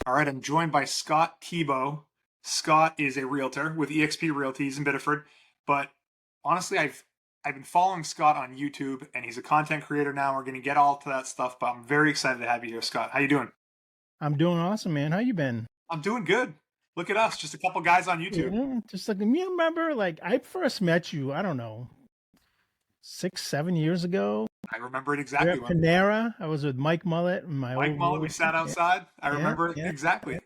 All right, I'm joined by Scott Thibeau. Scott is a realtor with EXP Realty. He's in Biddeford, but honestly, I've been following Scott on YouTube, and he's a content creator now. We're going to get all to that stuff, but I'm very excited to have you here, Scott. How you doing? I'm doing awesome, man. How you been? I'm doing good. Look at us, just a couple guys on YouTube. Yeah, just like me. Remember, like I first met you. I don't know, 6, 7 years ago. I remember it We're exactly at when Panera. I was with Mike Mullet and my Mike old Mullet. We roommate. sat Yeah, outside. I yeah, remember it yeah. exactly.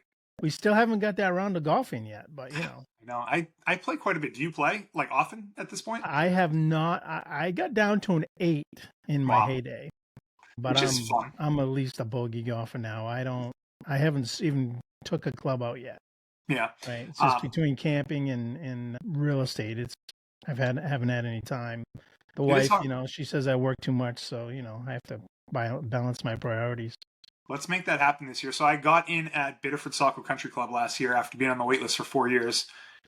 We still haven't got that round of golfing yet, but I know. I play quite a bit. Do you play like often at this point? I have not. I got down to an 8 in my Wow, heyday, but which is I'm fun. I'm at least a bogey golfer now. I don't. I haven't even took a club out yet. Yeah. Right. It's just Um, between camping and real estate. Haven't had any time. The it is wife, hard. she says I work too much, so I have to balance my priorities. Let's make that happen this year. So I got in at Biddeford-Saco Country Club last year after being on the wait list for 4 years,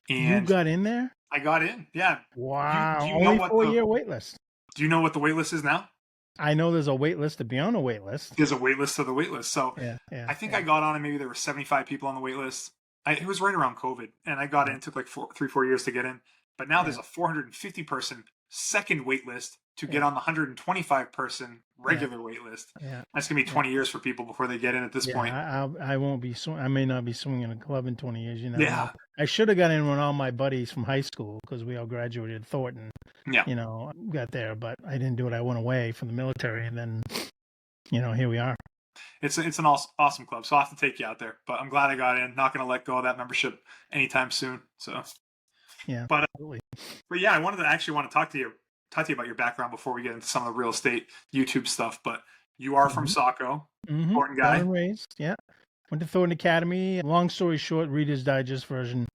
You and got in there? I got in. Yeah. Do Wow. you know Only what 4 year wait list. do you know what the wait list is now? I know there's a wait list to be on a wait list. There's a wait list to the wait list. So Yeah, yeah, I think I yeah, got on, and maybe there were 75 people on the wait list. It was right around COVID, and I got in. yeah, It took like 4 years to get in, but now there's yeah, a 450 person second wait list to get yeah, on the 125 person yeah, regular wait list. yeah, That's gonna be yeah. 20 years for people before they get in at this Yeah, point. I won't be I may not be swinging a club in 20 years. You never know. Yeah. I should have got in with all my buddies from high school because we all graduated Thornton. Yeah. Got there, but I didn't do it. I went away from the military, and then here we are. It's an awesome club, so I'll have to take you out there. But I'm glad I got in. Not going to let go of that membership anytime soon. So, Yeah, but absolutely. but yeah, I want to talk to you about your background before we get into some of the real estate YouTube stuff. But you are from Hmm. Saco, important Born guy. and raised. Yeah, went to Thornton Academy. Long story short, Reader's Digest version.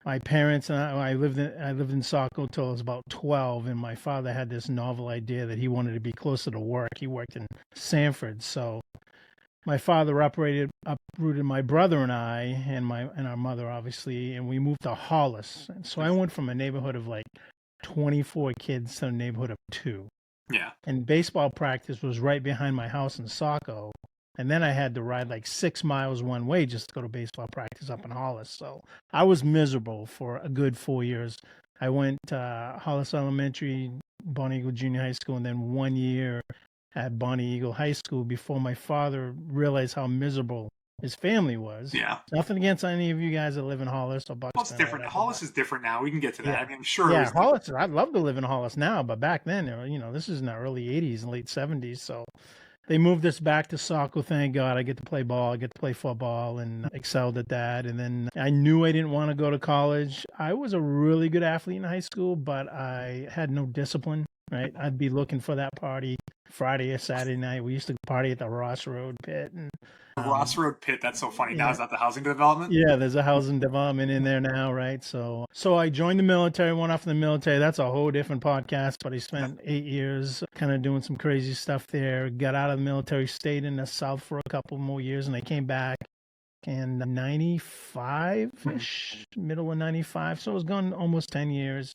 My parents and I lived in Saco till I was about 12, and my father had this novel idea that he wanted to be closer to work. He worked in Sanford, so my father uprooted my brother and I and our mother obviously, and we moved to Hollis. And so I went from a neighborhood of like 24 kids to a neighborhood of 2. Yeah, And baseball practice was right behind my house in Saco. And then I had to ride like 6 miles one way just to go to baseball practice up in Hollis. So I was miserable for a good 4 years. I went to Hollis Elementary, Bonnie Eagle Junior High School, and then 1 year at Bonnie Eagle High School before my father realized how miserable his family was. yeah. Nothing against any of you guys that live in Hollis or Well, it's Buxton or different. whatever, but Hollis is different now. We can get to that. yeah. I mean, I'm sure it Yeah, was different. Hollis. I'd love to live in Hollis now, but back then, this is in the early '80s and late '70s. So they moved us back to Saco. Thank God, I get to play ball, I get to play football, and excelled at that. And then I knew I didn't want to go to college. I was a really good athlete in high school, but I had no discipline. Right, I'd be looking for that party Friday or Saturday night. We used to party at the Ross Road pit, and The Ross Road Pit. That's so funny. Now yeah, is that the housing development? yeah, there's a housing development in there now, right? So I joined the military, went off in the military. That's a whole different podcast, but I Yeah. spent 8 years kind of doing some crazy stuff there. Got out of the military, stayed in the South for a couple more years, and I came back in 95-ish, middle of 95. So I was gone almost 10 years.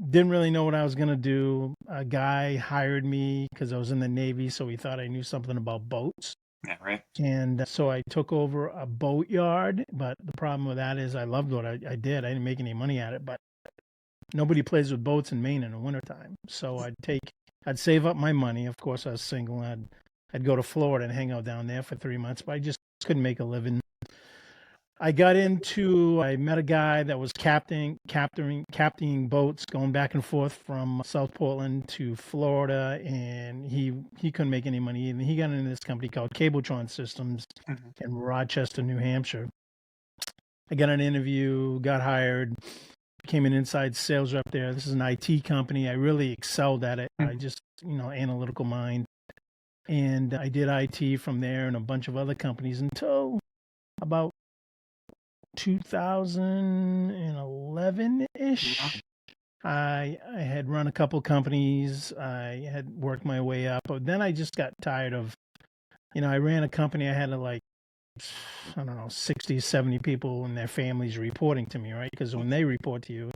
Didn't really know what I was going to do. A guy hired me because I was in the Navy, so he thought I knew something about boats. Yeah, right. And so I took over a boatyard, but the problem with that is I loved what I did. I didn't make any money at it, but nobody plays with boats in Maine in the wintertime. So I'd save up my money. Of course, I was single. I'd go to Florida and hang out down there for 3 months, but I just couldn't make a living. I met a guy that was captaining boats going back and forth from South Portland to Florida, and he couldn't make any money. And he got into this company called Cabletron Systems Mhm. in Rochester, New Hampshire. I got an interview, got hired, became an inside sales rep there. This is an IT company. I really excelled at it. I Mhm. just, analytical mind. And I did IT from there and a bunch of other companies until about 2011 Yeah. ish. I had run a couple companies. I had worked my way up, but then I just got tired of, I ran a company. I had like, I don't know, 60, 70 people and their families reporting to me, right? Because when they report to you,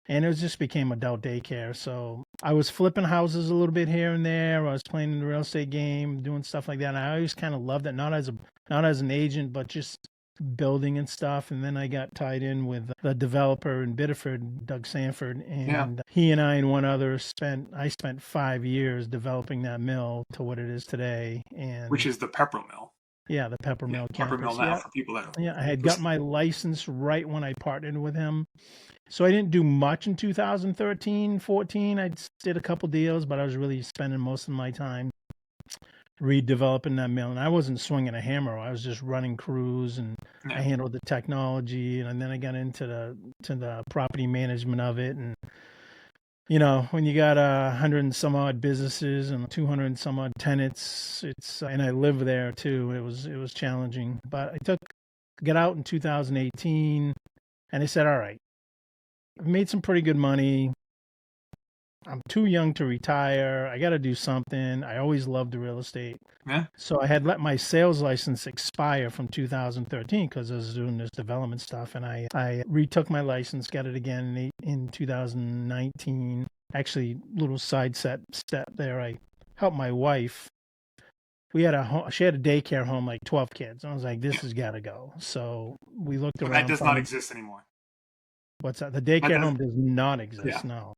and it just became adult daycare. So I was flipping houses a little bit here and there. I was playing in the real estate game, doing stuff like that. And I always kind of loved it, not as an agent, but just building and stuff. And then I got tied in with the developer in Biddeford, Doug Sanford, Yeah. and he and I and one other I spent 5 years developing that mill to what it is today. Which And is the Pepperell Mill. yeah, the Pepperell Yeah, Mill Pepperell Mill campus. now Yeah. for people that Yeah, I had got listen. my license right when I partnered with him. So I didn't do much in 2013, 14. I just did a couple deals, but I was really spending most of my time redeveloping that mill. And I wasn't swinging a hammer. I was just running crews, and I Yeah. handled the technology. And then I got into the property management of it. And when you got 100 and some odd businesses and 200 and some odd tenants, and I live there too. It was challenging, but got out in 2018, and I said, all right, I've made some pretty good money. I'm too young to retire. I got to do something. I always loved the real estate. Yeah. So I had let my sales license expire from 2013 because I was doing this development stuff. And I retook my license, got it again in 2019. Actually, little step there. I helped my wife. She had a daycare home, like 12 kids. I was like, this Yeah. has got to go. So we looked But that around, does not found exist anymore. what's that? The That daycare does. home does not Yeah. exist. No.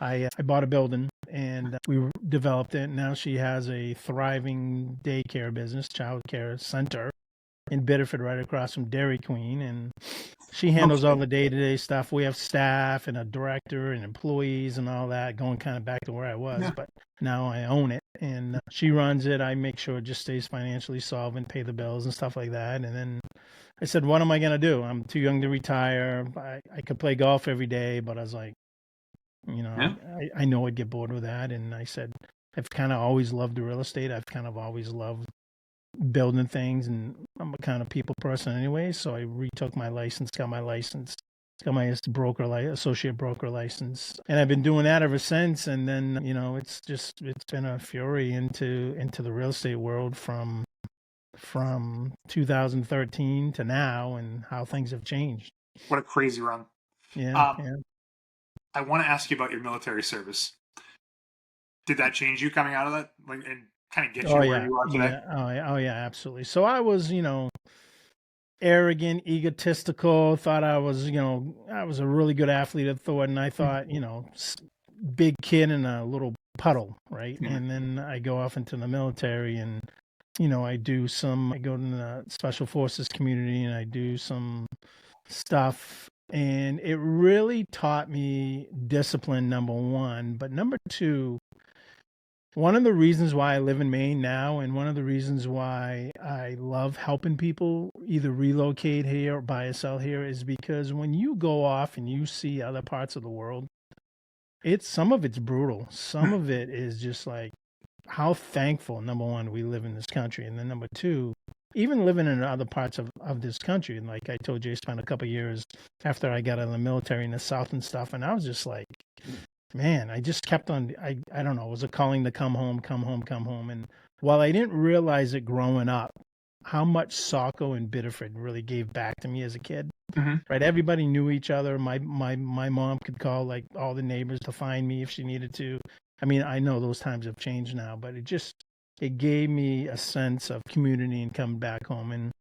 I bought a building and we developed it. Now she has a thriving daycare business, child care center in Biddeford, right across from Dairy Queen. And she handles all Okay. the day-to-day stuff. We have staff and a director and employees and all that, going kind of back to where I was, Yeah. but now I own it and she runs it. I make sure it just stays financially solvent, pay the bills and stuff like that. And then I said, what am I going to do? I'm too young to retire. I could play golf every day, but I was like, Yeah. I know I'd get bored with that. And I said, I've kind of always loved the real estate. I've kind of always loved building things, and I'm a kind of people person anyway. So I retook my license, got my associate broker license, and I've been doing that ever since. And then it's been a fury into the real estate world from 2013 to now, and how things have changed. What a crazy run. Yeah, Um, yeah. I want to ask you about your military service. Did that change you coming out of that, like, and kind of get you Oh to where yeah, you are today? yeah. Oh yeah, absolutely. So I was, arrogant, egotistical, thought I was a really good athlete at thought, and I Mm. thought, big kid in a little puddle, right? Yeah. And then I go off into the military, and I go to the special forces community, and I do some stuff, and it really taught me discipline, number one, but number two, one of the reasons why I live in Maine now, and one of the reasons why I love helping people either relocate here or buy or sell here, is because when you go off and you see other parts of the world, some of it's brutal. Some Mm. of it is just like how thankful, number one, we live in this country. And then number two, even living in other parts of this country. And like I told you, I spent a couple of years after I got out of the military in the South and stuff. And I was just like, man, I just kept on. I don't know. It was a calling to come home, come home, come home. And while I didn't realize it growing up, how much Saco and Biddeford really gave back to me as a kid. Hmm. Right, everybody knew each other. My mom could call like all the neighbors to find me if she needed to. I mean, I know those times have changed now, but it gave me a sense of community and coming back home. And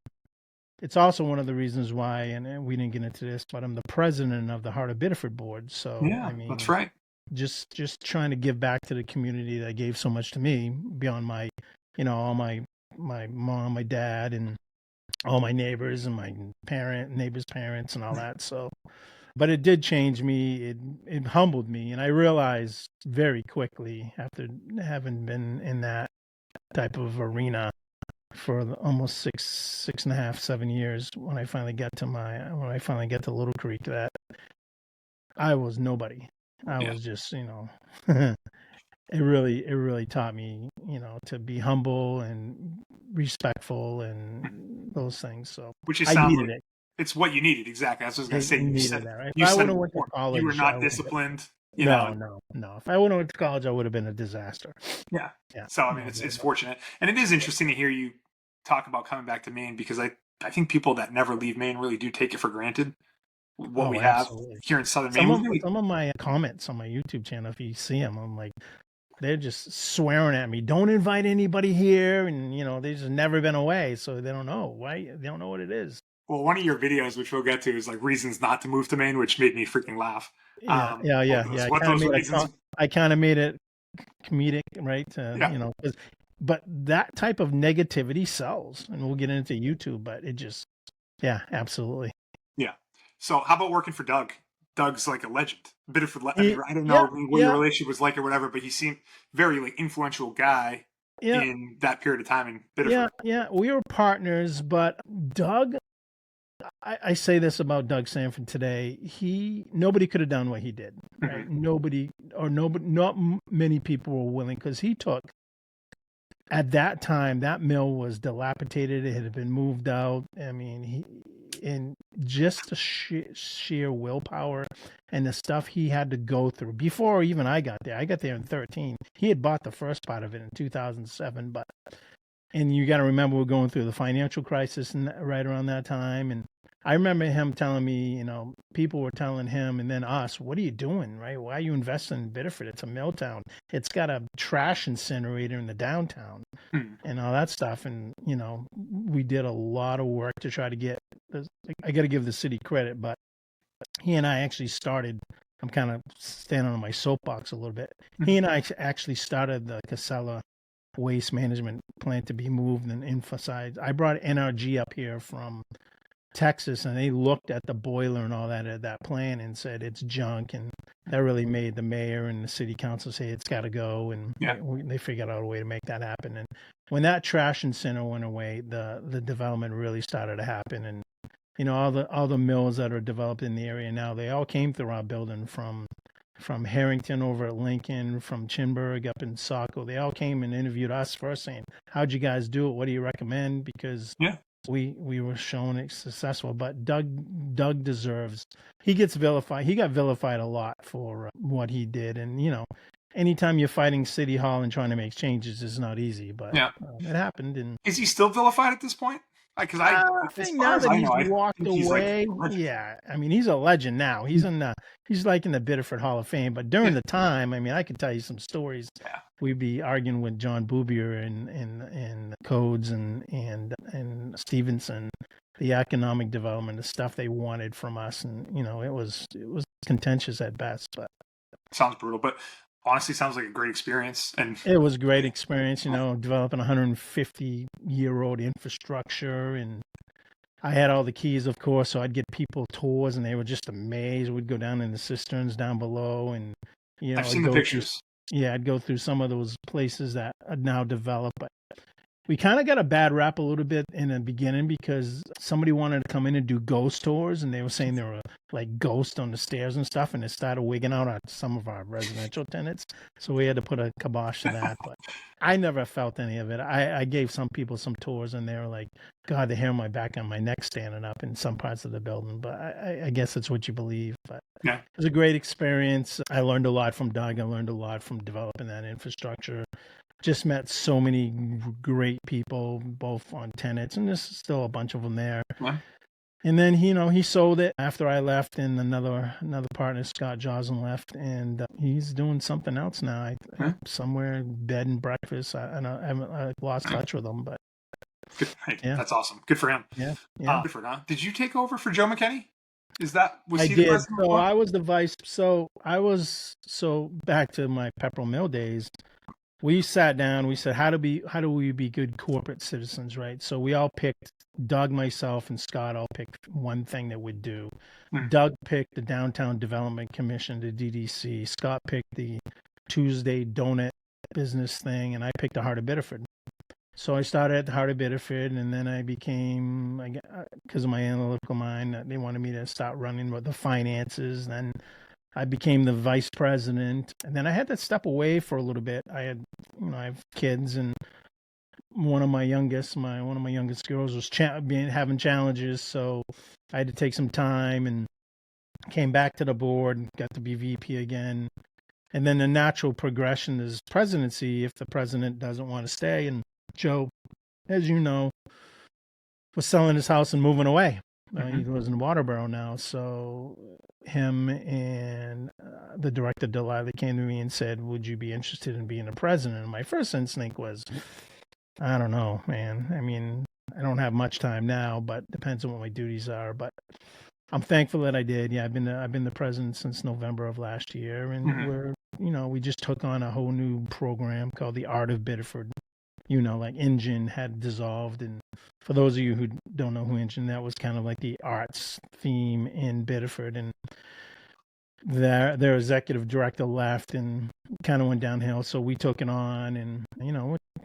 it's also one of the reasons why, and we didn't get into this, but I'm the president of the Heart of Biddeford board. So Yeah, I that's mean, right. just trying to give back to the community that gave so much to me beyond all my mom, my dad, and all my neighbors and my neighbors' parents and all that. So, but it did change me. It humbled me, and I realized very quickly after having been in that type of arena for almost six and a half, 7 years, when I finally got to Little Creek, that I was nobody. I Yeah, was just, it really taught me, to be humble and respectful and those things. So which it I sounds needed like it. it's what you needed exactly. That's what I was gonna say. It needed that, right? If You I said would it have went to before. You were college, I not would have been. disciplined. No, no, no. If I would have went to college, I would have been a disaster. Yeah. Yeah, So I mean, no doubt it's about fortunate, and it is it. interesting to hear you talk about coming back to Maine because I think people that never leave Maine really do take it for granted what Oh, we have absolutely. here in Southern Maine. Some We of really, some of my comments on my YouTube channel, if you see them, I'm like, they're just swearing at me. Don't invite anybody here, and they've just never been away, so they don't know. Why? They don't know what it is. Well, one of your videos, which we'll get to, is like reasons not to move to Maine, which made me freaking laugh. Yeah, yeah, yeah, yeah. What those reasons? I kind of made it comedic, right? Yeah, But that type of negativity sells, and we'll get into YouTube. But it just, yeah, absolutely. yeah. So, how about working for Doug? Doug's like a legend. I mean, I don't Yeah, know what your yeah, relationship was like or whatever, but he seemed very like influential guy yeah, in that period of time in yeah, Biddeford. yeah. We were partners, but Doug, I say this about Doug Sanford today. Nobody could have done what he did, right? Hmm. Not many people were willing, because he took, at that time, that mill was dilapidated. It had been moved out. I mean, and just the sheer willpower and the stuff he had to go through before even I got there. I got there in 13. He had bought the first part of it in 2007, but, and you got to remember, we're going through the financial crisis and right around that time. And I remember him telling me, people were telling him and then us, what are you doing, right? Why are you investing in Biddeford? It's a mill town. It's got a trash incinerator in the downtown Hmm. and all that stuff. And, we did a lot of work to try to get, I got to give the city credit, but he and I actually started, I'm kind of standing on my soapbox a little bit. He and I actually started the Casella waste management plant to be moved and emphasized. I brought NRG up here from Texas, and they looked at the boiler and all that at that plant and said it's junk, and that really made the mayor and the city council say it's got to go, and Yeah, they figured out a way to make that happen. And when that trash and center went away, the development really started to happen. And all the mills that are developed in the area now, they all came through our building, from Harrington over at Lincoln, from Chinburg up in Saco. They all came and interviewed us first, saying, "How'd you guys do it? What do you recommend?" Because yeah, we were showing it successful. But Doug deserves. He gets vilified. He got vilified a lot for what he did, and anytime you're fighting City Hall and trying to make changes is not easy. But yeah. it happened, and Is he still vilified at this point? Because I as think far now as that I he's know, I walked think he's like away, a legend. yeah, I mean, he's a legend now. He's like in the Biddeford Hall of Fame. But during Yeah, the time, I mean, I could tell you some stories. yeah, We'd be arguing with John Boobier and Codes and Stevenson, the economic development, the stuff they wanted from us, and it was contentious at best. But sounds brutal, but honestly, sounds like a great experience. And it was a great experience, developing 150-year-old infrastructure. And I had all the keys, of course, so I'd get people tours, and they were just amazed. We'd go down in the cisterns down below, and I've I'd seen the go through, pictures. yeah, I'd go through some of those places that are now developed. But we kind of got a bad rap a little bit in the beginning, because somebody wanted to come in and do ghost tours, and they were saying there were like ghosts on the stairs and stuff, and it started wigging out at some of our residential tenants. So we had to put a kibosh to that. But I never felt any of it. I gave some people some tours, and they were like, God, the hair on my back and my neck standing up in some parts of the building. But I guess it's what you believe. But Yeah, it was a great experience. I learned a lot from Doug. I learned a lot from developing that infrastructure. Just met so many great people, both on tenants, and there's still a bunch of them there. yeah, And then he sold it after I left, and another partner, Scott Joslin, left, and he's doing something else now. yeah. Somewhere bed and breakfast. I lost Yeah. touch with him, but Good. Hey, yeah, that's awesome. Good for him. yeah, yeah. Different, huh? Did you take over for Joe McKinney? Was I he the did. president So before? I was the vice. So back to my Pepperell Mill days. We sat down. We said, how do we be good corporate citizens, right? So we all picked, Doug, myself, and Scott all picked one thing that we'd do. Hmm. Doug picked the Downtown Development Commission, the DDC. Scott picked the Tuesday donut business thing, and I picked the Heart of Biddeford. So I started at the Heart of Biddeford, and then I became, because of my analytical mind, they wanted me to start running with the finances. Then I became the vice president, and then I had to step away for a little bit. I have kids, and one of my youngest girls was having challenges, so I had to take some time and came back to the board, got to be VP again, and then the natural progression is presidency if the president doesn't want to stay. And Joe, as you know, was selling his house and moving away. He Hmm. lives in Waterboro now. So him and the director Delilah came to me and said, "Would you be interested in being a president?" And my first instinct was, I don't know, man. I mean, I don't have much time now, but depends on what my duties are. But I'm thankful that I did. Yeah, I've been the president since November of last year, and Mhm. we just took on a whole new program called the Art of Biddeford. Like Engine had dissolved, and for those of you who don't know who Engine, that was kind of like the arts theme in Biddeford, and their executive director left and kind of went downhill. So we took it on, and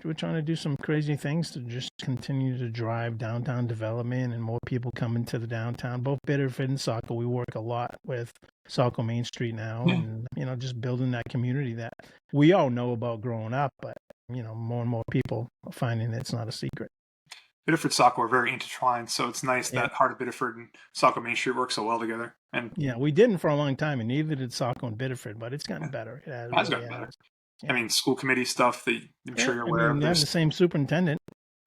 we're trying to do some crazy things to just continue to drive downtown development and more people coming to the downtown. Both Biddeford and Saco, we work a lot with Saco Main Street now, Yeah. and just building that community that we all know about growing up, but more and more people are finding it's not a secret. Biddeford-Saco are very intertwined, so it's nice Yeah. that Heart of Biddeford and Saco Main Street work so well together. And Yeah, we didn't for a long time, and neither did Saco and Biddeford, but it's gotten yeah, better. It has, it has really gotten better. has. I Yeah. mean, school committee stuff that I'm Yeah, sure you're I aware mean, of. they have the There's same superintendent.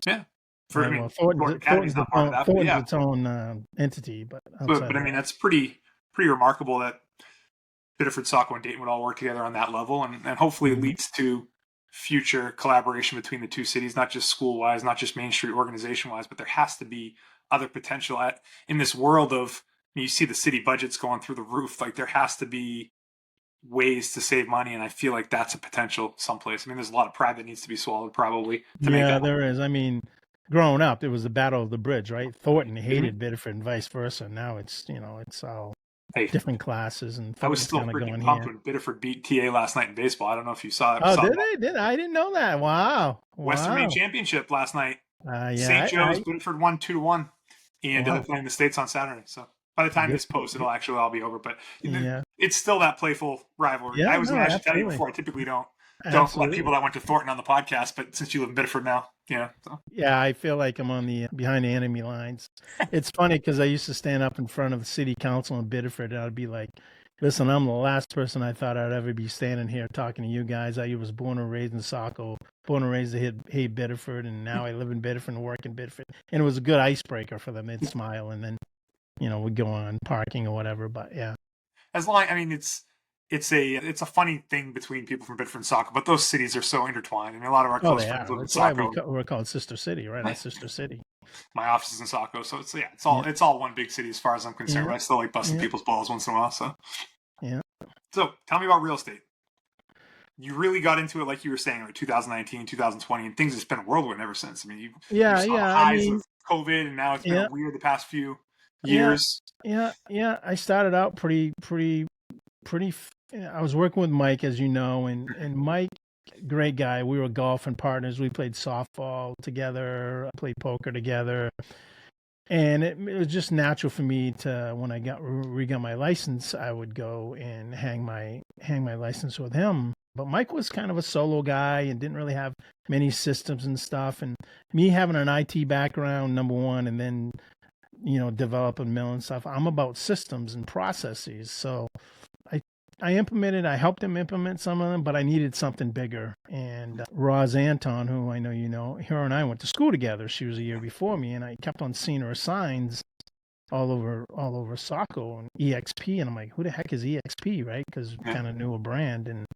yeah, for I And well, mean, Thornton Academy's Thornton's not part of that, but Thornton's yeah, its own entity, but but outside I of mean, that, that's pretty remarkable that Biddeford, Saco, and Dayton would all work together on that level, and hopefully it hmm leads to future collaboration between the two cities, not just school wise, not just Main Street organization wise, but there has to be other potential in this world of you see the city budgets going through the roof. Like there has to be ways to save money, and I feel like that's a potential someplace. I mean, there's a lot of pride that needs to be swallowed probably to make yeah, that. there is. I mean, growing up, it was the battle of the bridge, right? Thornton Mhm. hated Biddeford and vice versa. Now it's all Hey, different classes, and I was Thornton's still kind of freaking going pumped here. when Biddeford beat TA last night in baseball. I don't know if you Oh, saw did that. they? I didn't know that. Wow, Western Maine wow. Championship last night. Yeah, St. Joe's, Biddeford won 2-1, and they're wow, playing the States on Saturday. So by the time good, this post, good. it'll actually all be over. But Yeah, it's still that playful rivalry. yeah. I was going No, to actually tell you absolutely, before. I typically don't let absolutely. people that went to Thornton on the podcast, but since you live in Biddeford now, so. Yeah, I feel like I'm on the behind the enemy lines. It's funny because I used to stand up in front of the city council in Biddeford, and I'd be like, "Listen, I'm the last person I thought I'd ever be standing here talking to you guys. I was born and raised in Saco, born and raised in hate Biddeford, and now I live in Biddeford and work in Biddeford." And it was a good icebreaker for them. They'd smile, and then we'd go on parking or whatever. But yeah, As long, I mean, it's a funny thing between people from Biddeford and Saco, but those cities are so intertwined. I mean, a lot of our oh, close they friends are. live in That's why Saco. we're called Sister City, right? Our sister city. My office is in Saco, so it's it's all Yeah, it's all one big city as far as I'm concerned. yeah, But I still like busting yeah, people's balls once in a while. yeah. So tell me about real estate. You really got into it, like you were saying, like 2019, 2020, and things have been a whirlwind ever since. I mean, you Yeah, saw the yeah. I highs of mean, COVID, and now it's been yeah. weird the past few Yeah, years. yeah. I started out I was working with Mike, as you know, and Mike, great guy. We were golfing partners. We played softball together, played poker together, and it was just natural for me to when I got my license, I would go and hang my license with him. But Mike was kind of a solo guy and didn't really have many systems and stuff. And me having an IT background, number one, and then developing mill and stuff. I'm about systems and processes. So I I helped him implement some of them, but I needed something bigger. And Roz Anton, who I know you know, her and I went to school together. She was a year before me, and I kept on seeing her signs all over Saco and EXP, and I'm like, who the heck is EXP, right? Because Yeah. kind of knew a brand, and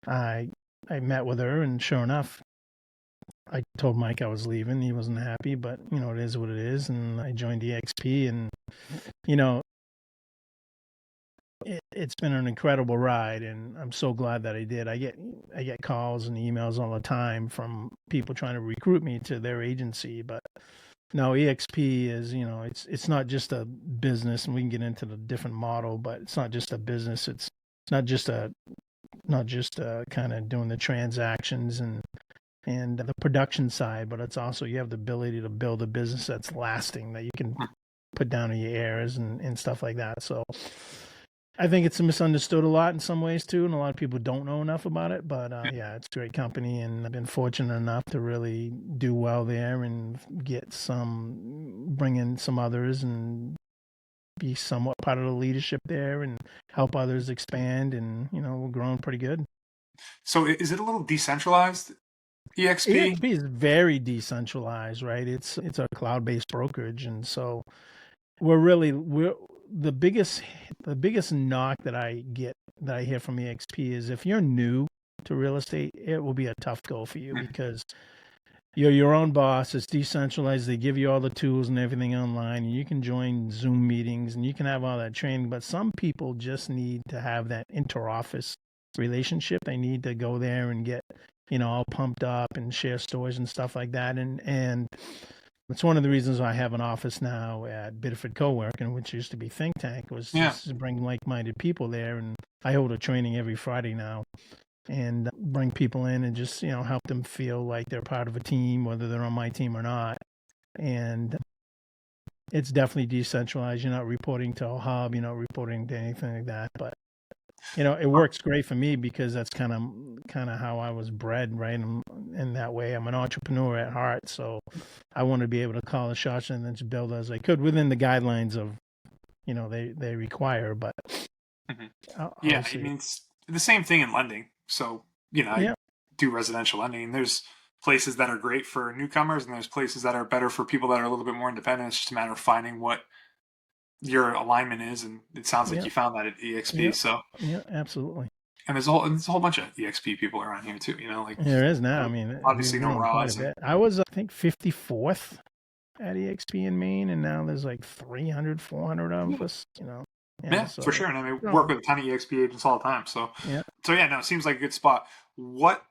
I I met with her, and sure enough, I told Mike I was leaving. He wasn't happy, but it is what it is. And I joined EXP, and you know, it's been an incredible ride, and I'm so glad that I did. I get calls and emails all the time from people trying to recruit me to their agency, but no, EXP is it's not just a business, and we can get into the different model, but it's not just a business. It's not just a not just kind of doing the transactions and the production side, but it's also you have the ability to build a business that's lasting that you can put down in your heirs and stuff like that. So I think it's misunderstood a lot in some ways too, and a lot of people don't know enough about it. But yeah, it's a great company, and I've been fortunate enough to really do well there and bring in some others, and be somewhat part of the leadership there, and help others expand. And we're growing pretty good. So is it a little decentralized, EXP? EXP is very decentralized, right? It's a cloud-based brokerage, and so we're the biggest knock that I hear from EXP is if you're new to real estate, it will be a tough go for you because You're your own boss. It's decentralized. They give you all the tools and everything online, and you can join Zoom meetings and you can have all that training. But some people just need to have that inter-office relationship. They need to go there and get, all pumped up and share stories and stuff like that. And it's one of the reasons why I have an office now at Biddeford Co-working, which used to be Think Tank, was Yeah. just to bring like-minded people there. And I hold a training every Friday now and bring people in and just help them feel like they're part of a team, whether they're on my team or not. And it's definitely decentralized. You're not reporting to a hub, you're not reporting to anything like that. But it works great for me because that's kind of how I was bred, right? And in that way, I'm an entrepreneur at heart, so I want to be able to call the shots and then just build as I could within the guidelines of they require. But Yeah, I obviously, mean, it's the same thing in lending. So, I yeah, do residential lending, and there's places that are great for newcomers, and there's places that are better for people that are a little bit more independent. It's just a matter of finding what your alignment is, and it sounds like yeah, you found that at EXP. yeah, So, yeah, absolutely. and there's a whole bunch of EXP people around here too. Like There is now. I mean, we've obviously no grown quite a Roz, and bit. I was, I think, 54th at EXP in Maine, and now there's like 300, 400 of us. Yeah. yeah, for So, sure. And I mean, work growing. with a ton of EXP agents all the time. Yeah. So yeah, no, it seems like a good spot. What?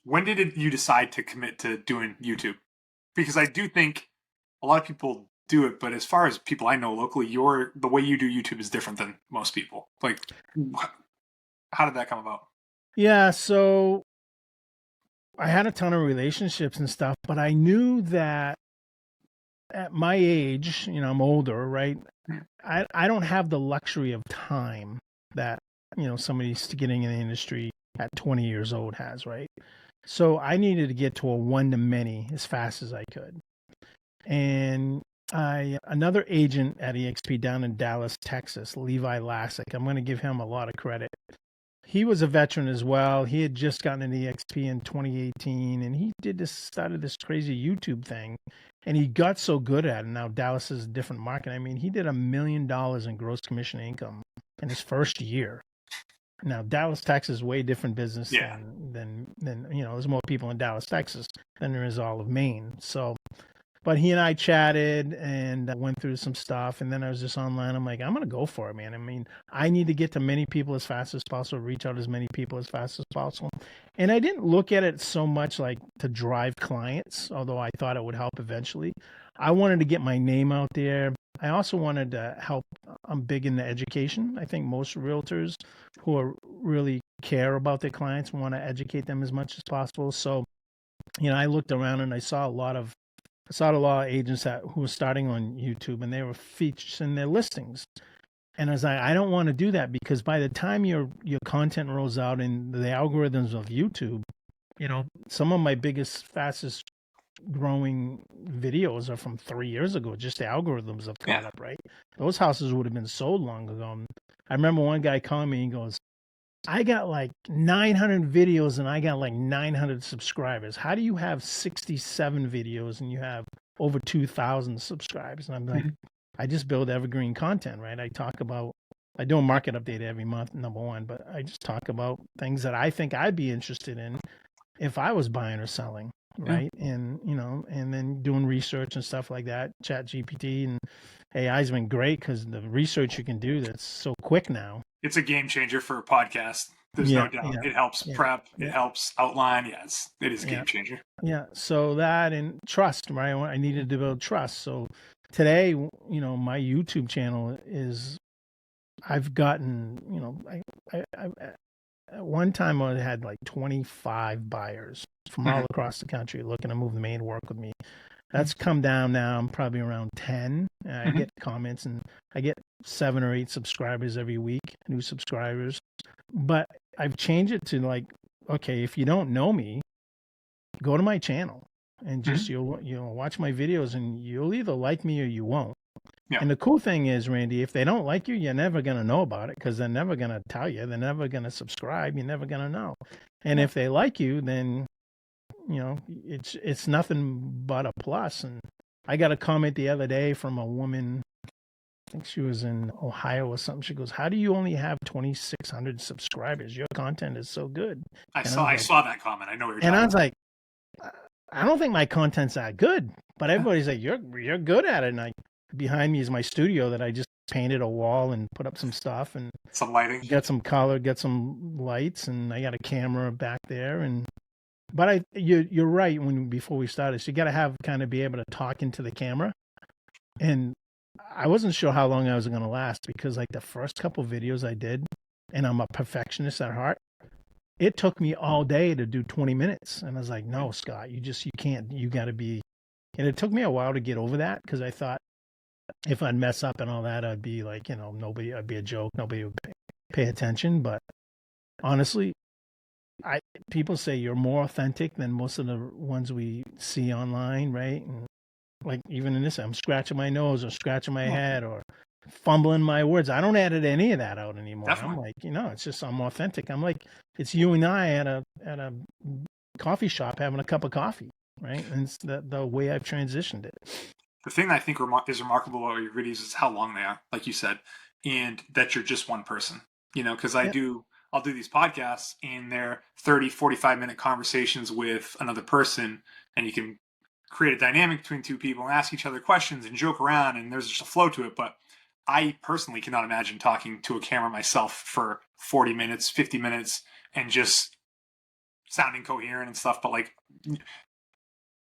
When did you decide to commit to doing YouTube? Because I do think a lot of people do it, but as far as people I know locally, the way you do YouTube is different than most people. Like, how did that come about? Yeah. So I had a ton of relationships and stuff, but I knew that at my age, I'm older, right? I don't have the luxury of time that, somebody's getting in the industry at 20 years old has, right? So I needed to get to a one to many as fast as I could. And another agent at EXP down in Dallas, Texas, Levi Lassick, I'm going to give him a lot of credit. He was a veteran as well. He had just gotten an EXP in 2018, and he started this crazy YouTube thing, and he got so good at it. Now Dallas is a different market. I mean, he did $1 million in gross commission income in his first year. Now Dallas, Texas, is way different business Yeah. than there's more people in Dallas, Texas than there is all of Maine. So but he and I chatted and went through some stuff. And then I was just online. I'm like, I'm going to go for it, man. I mean, I need to get to many people as fast as possible, reach out as many people as fast as possible. And I didn't look at it so much like to drive clients, although I thought it would help eventually. I wanted to get my name out there. I also wanted to help. I'm big into education. I think most realtors who are really care about their clients want to educate them as much as possible. So, I looked around and I saw a lot of agents who were starting on YouTube and they were featuring their listings. And I was like, I don't want to do that because by the time your content rolls out in the algorithms of YouTube, some of my biggest, fastest growing videos are from 3 years ago. Just the algorithms have Yeah. caught up, right? Those houses would have been sold long ago. I remember one guy calling me and goes, I got like 900 videos and I got like 900 subscribers. How do you have 67 videos and you have over 2,000 subscribers? And I'm like, Mhm. I just build evergreen content, right? I do a market update every month, number one, but I just talk about things that I think I'd be interested in if I was buying or selling, Yeah. right? And, and then doing research and stuff like that. Chat GPT and AI's been great because the research you can do that's so quick now. It's a game changer for a podcast. There's no Yeah, doubt. yeah, It helps yeah, prep. It yeah. helps outline. Yeah, it is a Yeah. game changer. Yeah. So that and trust, right? I needed to build trust. So today, my YouTube channel is, I've gotten, at one time I had like 25 buyers from all Mhm. across the country looking to move to Maine, work with me. That's Mhm. come down now. I'm probably around 10. I Mhm. get comments and I get 7 or 8 subscribers every week, new subscribers. But I've changed it to like, okay, if you don't know me, go to my channel and just Mhm. you'll watch my videos and you'll either like me or you won't. Yeah. And the cool thing is, Randy, if they don't like you, you're never gonna know about it because they're never gonna tell you. They're never gonna subscribe. You're never gonna know. And Yeah. if they like you, then it's nothing but a plus. And I got a comment the other day from a woman. I think she was in Ohio or something. She goes, "How do you only have 2,600 subscribers? Your content is so good." I And I saw was I like, saw that comment. I know what you're and I talking was about. like, I don't think my content's that good, but everybody's like, you're good at it. And behind me is my studio that I just painted a wall and put up some stuff and Some lighting. got some color, got some lights, and I got a camera back there. And but you're right before we started, so you got to have kind of be able to talk into the camera. And I wasn't sure how long I was going to last because like the first couple videos I did, and I'm a perfectionist at heart. It took me all day to do 20 minutes. And I was like, no, Scott, you can't, you got to be. And it took me a while to get over that because I thought if I'd mess up and all that, I'd be like, nobody, I'd be a joke. Nobody would pay attention. But honestly, people say you're more authentic than most of the ones we see online, right? And like even in this, I'm scratching my nose or scratching my head or fumbling my words. I don't edit any of that out anymore. Definitely. I'm like, it's just I'm authentic. I'm like, it's you and I at a coffee shop having a cup of coffee, right? And it's the way I've transitioned it. The thing that I think is remarkable about your videos is how long they are, like you said, and that you're just one person. Because Yep. I'll do these podcasts and they're 30, 45-minute conversations with another person, and you can create a dynamic between two people and ask each other questions and joke around, and there's just a flow to it. But I personally cannot imagine talking to a camera myself for 40 minutes, 50 minutes, and just sounding coherent and stuff. But like,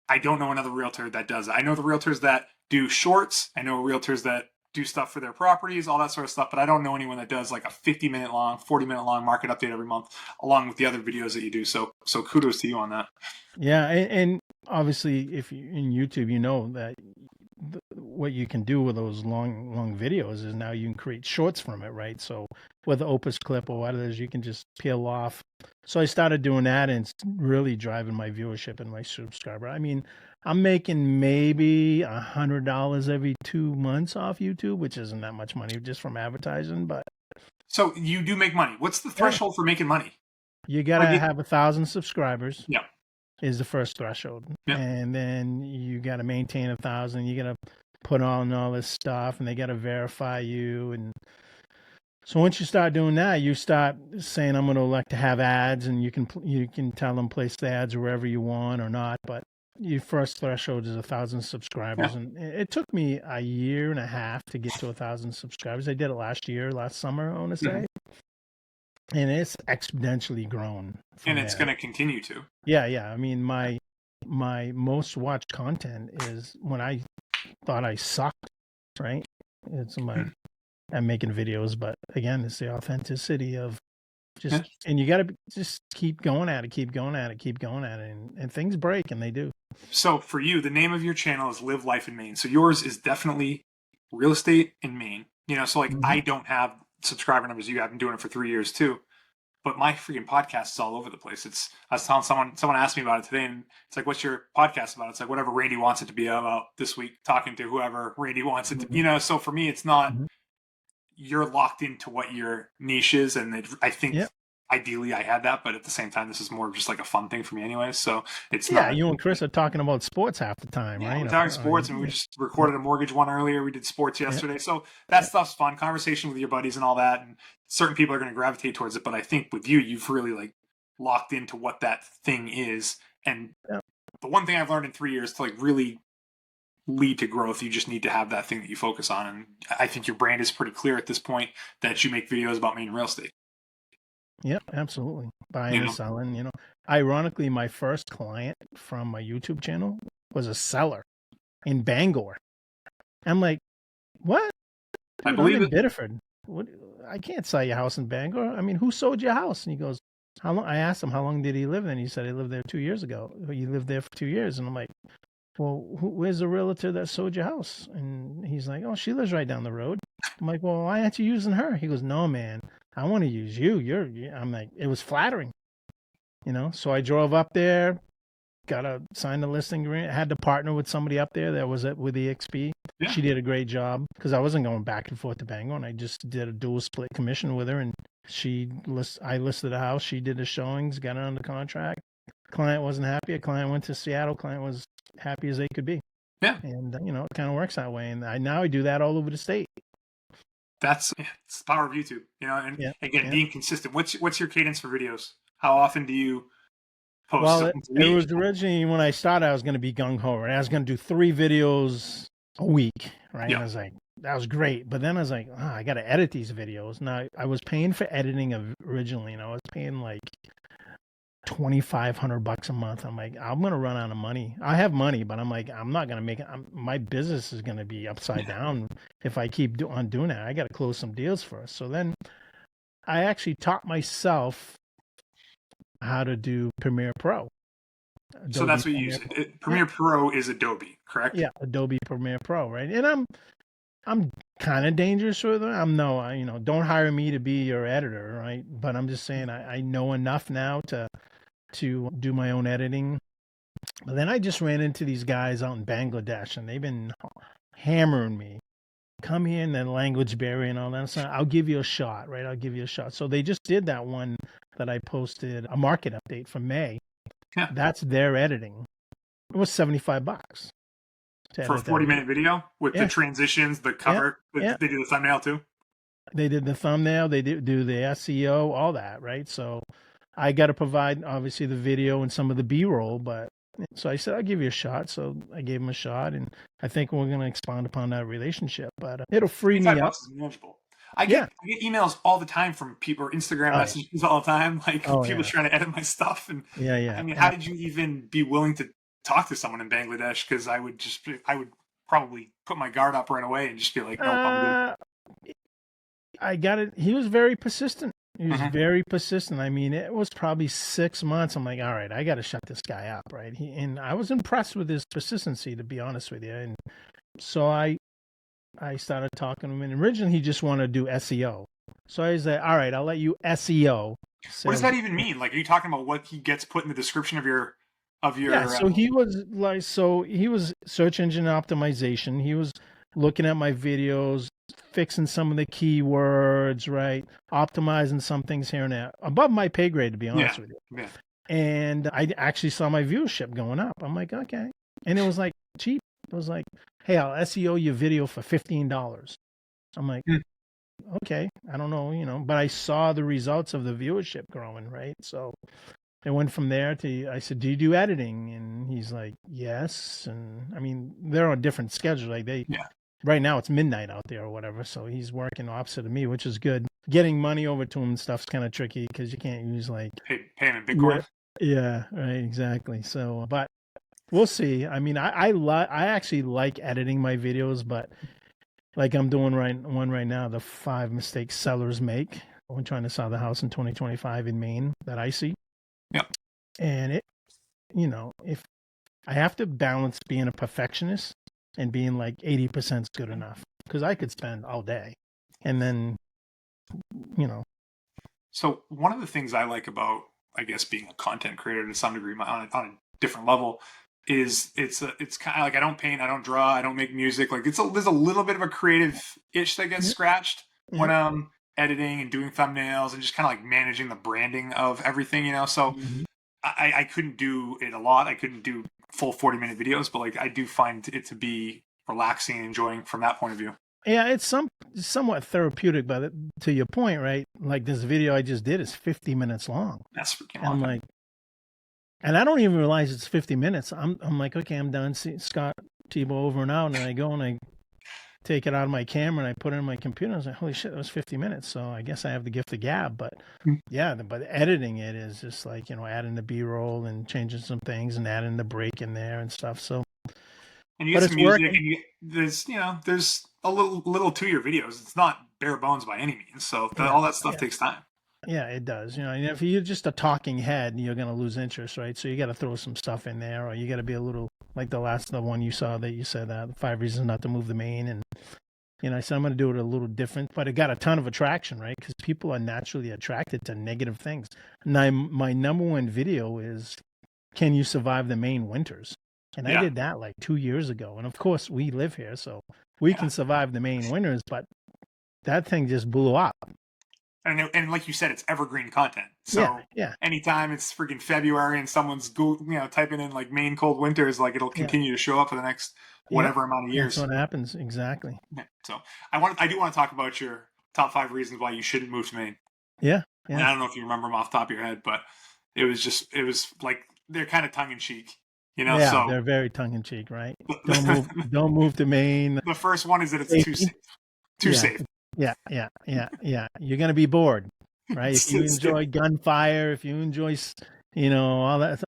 I don't know another realtor that does it. I know the realtors that do shorts. I know realtors that do stuff for their properties, all that sort of stuff. But I don't know anyone that does like a 50-minute long, 40-minute long market update every month, along with the other videos that you do. So kudos to you on that. Yeah, and obviously, if you in YouTube, you know that what you can do with those long videos is now you can create shorts from it, right? So whether Opus Clip or what it is, you can just peel off. So I started doing that, and it's really driving my viewership and my subscriber. I mean, I'm making maybe $100 every 2 months off YouTube, which isn't that much money just from advertising, but So you do make money. What's the yeah, threshold for making money? you gotta have 1,000 subscribers. Yeah. Is the first threshold, Yeah. and then you got to maintain 1,000. You got to put on all this stuff, and they got to verify you. And so once you start doing that, you start saying, "I'm going to elect to have ads," and you can tell them place the ads wherever you want or not. But your first threshold is 1,000 subscribers, Yeah. and it took me a year and a half to get to 1,000 subscribers. I did it last summer, I want to say, and it's exponentially grown And from it's there. going to continue to. Yeah. I mean, my most watched content is when I thought I sucked, right? It's I'm making videos, but again, it's the authenticity of just, Yeah. and you got to just keep going at it, keep going at it, keep going at it, and things break, and they do. So for you, the name of your channel is Live Life in Maine. So yours is definitely real estate in Maine. So like Mm-hmm. I don't have subscriber numbers you have. Been doing it for 3 years too. But my freaking podcast is all over the place. I was telling someone asked me about it today, and it's like, what's your podcast about? It's like whatever Randy wants it to be about this week, talking to whoever Randy wants it to, so for me, it's not, Mm-hmm. you're locked into what your niche is. And I think Yep. ideally I had that, but at the same time, this is more of just like a fun thing for me anyways. So it's Yeah, not, you and Chris are talking about sports half the time, yeah, right? we're talking sports, and we just recorded a mortgage one earlier. We did sports Yeah. yesterday. So that stuff's fun. Conversation with your buddies and all that. And certain people are going to gravitate towards it. But I think with you, you've really like locked into what that thing is. And Yeah. the one thing I've learned in 3 years to like really lead to growth, you just need to have that thing that you focus on. And I think your brand is pretty clear at this point that you make videos about Maine real estate. Yep, absolutely. Buying You and know, selling. Ironically, my first client from my YouTube channel was a seller in Bangor. I'm like, what? I Dude, I'm believe in it. Biddeford. What? I can't sell your house in Bangor. I mean, who sold your house? And he goes, how long? I asked him, how long did he live there? And he said he lived there 2 years ago. He lived there for 2 years. And I'm like, well, where's the realtor that sold your house? And he's like, oh, she lives right down the road. I'm like, well, why aren't you using her? He goes, no, man, I want to use you. I'm like, it was flattering. So I drove up there, got to sign the listing agreement. Had to partner with somebody up there that was with EXP. Yeah. She did a great job because I wasn't going back and forth to Bangor, and I just did a dual split commission with her. And I listed a house. She did the showings, got it under contract. Client wasn't happy. A client went to Seattle. Client was happy as they could be. Yeah. And it kind of works that way. And now I do that all over the state. It's the power of YouTube, and Yeah. again, Yeah. being consistent. What's your cadence for videos? How often do you posts Well, once a it week. was originally when I started, I was going to be gung ho, right? I was going to do 3 videos a week, right? And Yeah. I was like, that was great. But then I was like, I got to edit these videos. Now, I was paying for editing originally, and I was paying like 2,500 bucks a month. I'm like, I'm gonna run out of money. I have money, but I'm like, I'm not gonna make it. My business is gonna be upside down if I keep on doing that. I got to close some deals first. So then I actually taught myself how to do Premiere Pro, So Adobe that's what you Premiere use. Pro. Yeah, Premiere Pro is Adobe, correct? yeah, Adobe Premiere Pro, right? And I'm kind of dangerous with it. I'm no, don't hire me to be your editor, right? But I'm just saying I know enough now to do my own editing. But then I just ran into these guys out in Bangladesh, and they've been hammering me. Come here and then language barrier and all that. So I'll give you a shot, right? I'll give you a shot. So they just did that one that I posted, a market update for May. Yeah. That's their editing. It was $75 to For a edit that 40-minute video. video with the Yeah, transitions, the yeah, cover. yeah. They do the thumbnail too. They did the thumbnail, they do the SEO, all that, right? So I got to provide obviously the video and some of the B-roll, but so I said I'll give you a shot. So I gave him a shot, and I think we're going to expand upon that relationship. But it'll free me 25 up. bucks is manageable. I Yeah. get I get emails all the time from people or Instagram Oh yeah. messages all the time, like Oh people yeah. trying to edit my stuff. And Yeah. I Yeah. mean, how did you even be willing to talk to someone in Bangladesh? Because I would probably put my guard up right away and just be like, nope, I'm good. Uh, I got it. He was very persistent. He was Hmm. very persistent. I mean, it was probably 6 months. I'm like, all right, I got to shut this guy up, right? And I was impressed with his persistency, to be honest with you. And so I started talking to him, and originally he just wanted to do SEO. So I said, all right, I'll let you SEO What does sales. that even mean? Like, are you talking about what he gets put in the description of Yeah, your? so he was search engine optimization. He was looking at my videos, fixing some of the keywords, right? Optimizing some things here and there. Above my pay grade, to be Yeah, honest with you. yeah. And I actually saw my viewership going up. I'm like, okay. And it was like cheap. It was like, hey, I'll SEO your video for $15. I'm like, Hmm. okay, I don't know, but I saw the results of the viewership growing, right? So I went from there to, I said, do you do editing? And he's like, yes. And I mean, they're on different schedules. Like Yeah. right now it's midnight out there or whatever. So he's working opposite of me, which is good. Getting money over to him and stuff's kind of tricky because you can't use like, Pay him in yeah, Bitcoin. yeah, right, exactly. So, but we'll see. I mean, I actually like editing my videos, but like I'm doing one right now, the 5 mistakes sellers make when trying to sell the house in 2025 in Maine that I see. Yeah. And if I have to balance being a perfectionist and being like 80% is good enough because I could spend all day and then, you know, So one of the things I like about, I guess, being a content creator to some degree on a different level is it's kind of like I don't paint, I don't draw, I don't make music. Like there's a little bit of a creative itch that gets yeah, scratched when yeah. I'm editing and doing thumbnails and just kind of like managing the branding of everything, you know. So Mhm. I couldn't do it a lot. I couldn't do full 40-minute videos, but like I do find it to be relaxing and enjoying from that point of view. Yeah, it's somewhat therapeutic, but to your point, right? Like this video I just did is 50 minutes long. That's freaking And I'm long time. like, and I don't even realize it's 50 minutes. I'm like, okay, I'm done. See Scott Thibeau over and out. And I go and I take it out of my camera and I put it in my computer. I was like, holy shit, that was 50 minutes. So I guess I have the gift of gab. But yeah, but editing it is just like, adding the B-roll and changing some things and adding the break in there and stuff. So, And you but get some it's music, working. and there's a little to your videos. It's not bare bones by any means. So Yeah. all that stuff Yeah. takes time. Yeah, it does. And if you're just a talking head, you're going to lose interest, right? So you got to throw some stuff in there, or you got to be a little like the one you saw that you said 5 reasons not to move the Maine, and I said I'm going to do it a little different, but it got a ton of attraction, right? Because people are naturally attracted to negative things. Now, my number one video is, can you survive the Maine winters? And I Yeah, did that like 2 years ago, and of course we live here, so we yeah. can survive the Maine winters, but that thing just blew up. And like you said, it's evergreen content. Yeah, So yeah, anytime it's freaking February and someone's typing in like Maine cold winters, like it'll yeah, continue to show up for the next yeah. whatever amount of That's years. what happens exactly. Yeah. So I do want to talk about your top 5 reasons why you shouldn't move to Maine. Yeah, And yeah. I don't know if you remember them off the top of your head, but it was like they're kind of tongue in cheek, you know. Yeah, So they're very tongue in cheek, right? the, Don't move to Maine. the first one is that it's too Safety. safe, too Yeah, safe. yeah. You're gonna be bored, right? If you It's- enjoy gunfire, if you enjoy, all that,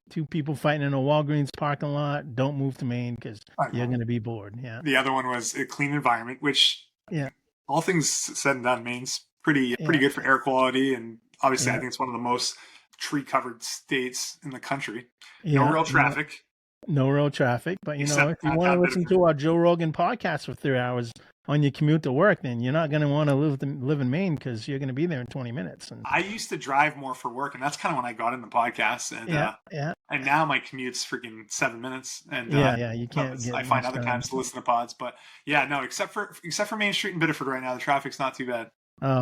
two people fighting in a Walgreens parking lot, don't move to Maine because I you're know. gonna be bored. Yeah, The other one was a clean environment, which yeah, all things said and done, Maine's pretty yeah, good for air quality, and obviously, I yeah, think it's one of the most tree covered states in the country. No yeah. real traffic, No road traffic, but except if you want to downtown listen Biddeford. to our Joe Rogan podcast for 3 hours on your commute to work, then you're not going to want to live in Maine because you're going to be there in 20 minutes. And I used to drive more for work, and that's kind of when I got into podcasts, yeah, yeah, and now my commute's freaking 7 minutes, and yeah. You so can't get I find much other done. times to listen to pods. But yeah, no, except for Main Street in Biddeford right now, the traffic's not too bad.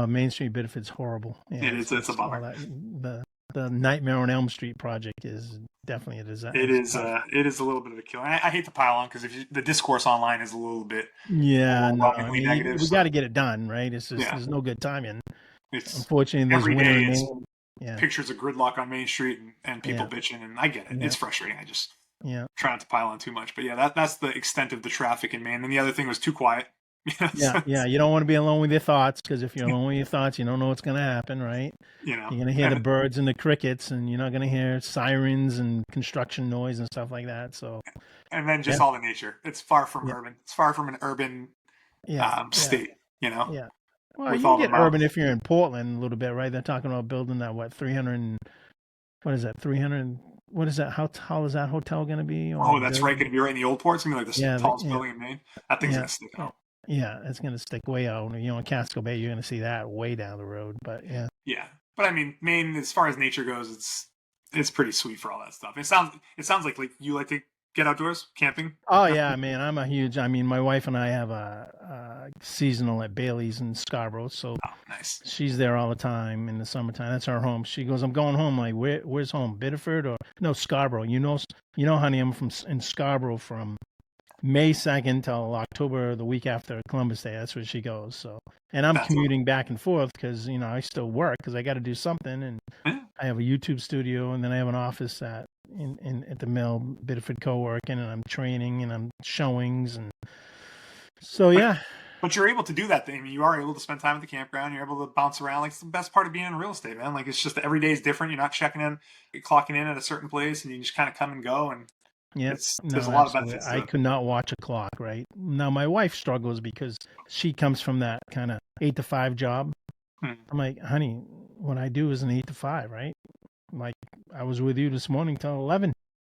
Main Street Biddeford's horrible. Yeah, It's a it's all bummer. that the Nightmare on Elm Street project is definitely a disaster. It's tough. It is a little bit of a killer. I hate to pile on because the discourse online is a little bit Yeah, no, I overwhelmingly mean negative. we So got to get it done, right? It's just yeah, there's no good timing. it's Unfortunately, there's every winter day. in It's Maine. Yeah, pictures of gridlock on Main Street and people yeah, bitching, and I get it. yeah, It's frustrating. I just yeah. try not to pile on too much. But yeah, that's the extent of the traffic in Maine. And the other thing was too quiet. Yeah, yeah. You don't want to be alone with your thoughts because if you're alone with your thoughts, you don't know what's going to happen, right? you know, You're going to hear the and birds and the crickets, and you're not going to hear sirens and construction noise and stuff like that. So, and then yeah, just all the nature. It's far from yeah, urban. It's far from an urban yeah, yeah, state. You know, yeah. Well, with you can all the get urban mountains. if you're in Portland a little bit, right? They're talking about building that, what, 300, what is that, 300, what is that? How tall is that hotel going to be or Oh, that's right. building? Going to be right in the old port. It's going to be like the Yeah, tallest yeah, building in Maine. That thing's going yeah, to stick yeah. out. Yeah, it's going to stick way out. In Casco Bay, you're going to see that way down the road. But yeah. Yeah, but I mean, Maine, as far as nature goes, it's pretty sweet for all that stuff. It sounds like you like to get outdoors, camping. Oh yeah, man, I'm a huge. I mean, my wife and I have a seasonal at Bailey's in Scarborough, so Oh, nice. she's there all the time in the summertime. That's our home. She goes, "I'm going home." Like, where's home? Biddeford or no Scarborough? Honey, I'm in Scarborough from May 2nd till October, the week after Columbus Day. That's where she goes. So, and I'm That's a, commuting back and forth because I still work because I got to do something, and yeah, I have a YouTube studio, and then I have an office at the mill, Biddeford co-working, and I'm training and I'm showings, and so but yeah, but you're able to do that thing. I mean, you are able to spend time at the campground. You're able to bounce around. Like it's the best part of being in real estate, man. Like it's just every day is different. You're not checking in, you're clocking in at a certain place, and you just kind of come and go. And yeah, there's no, a lot of absolutely. benefits I to it. could not watch a clock. Right now, my wife struggles because she comes from that kind of 8 to 5 job. Hmm. I'm like, honey, what I do is an 8 to 5, right? Like I was with you this morning till 11,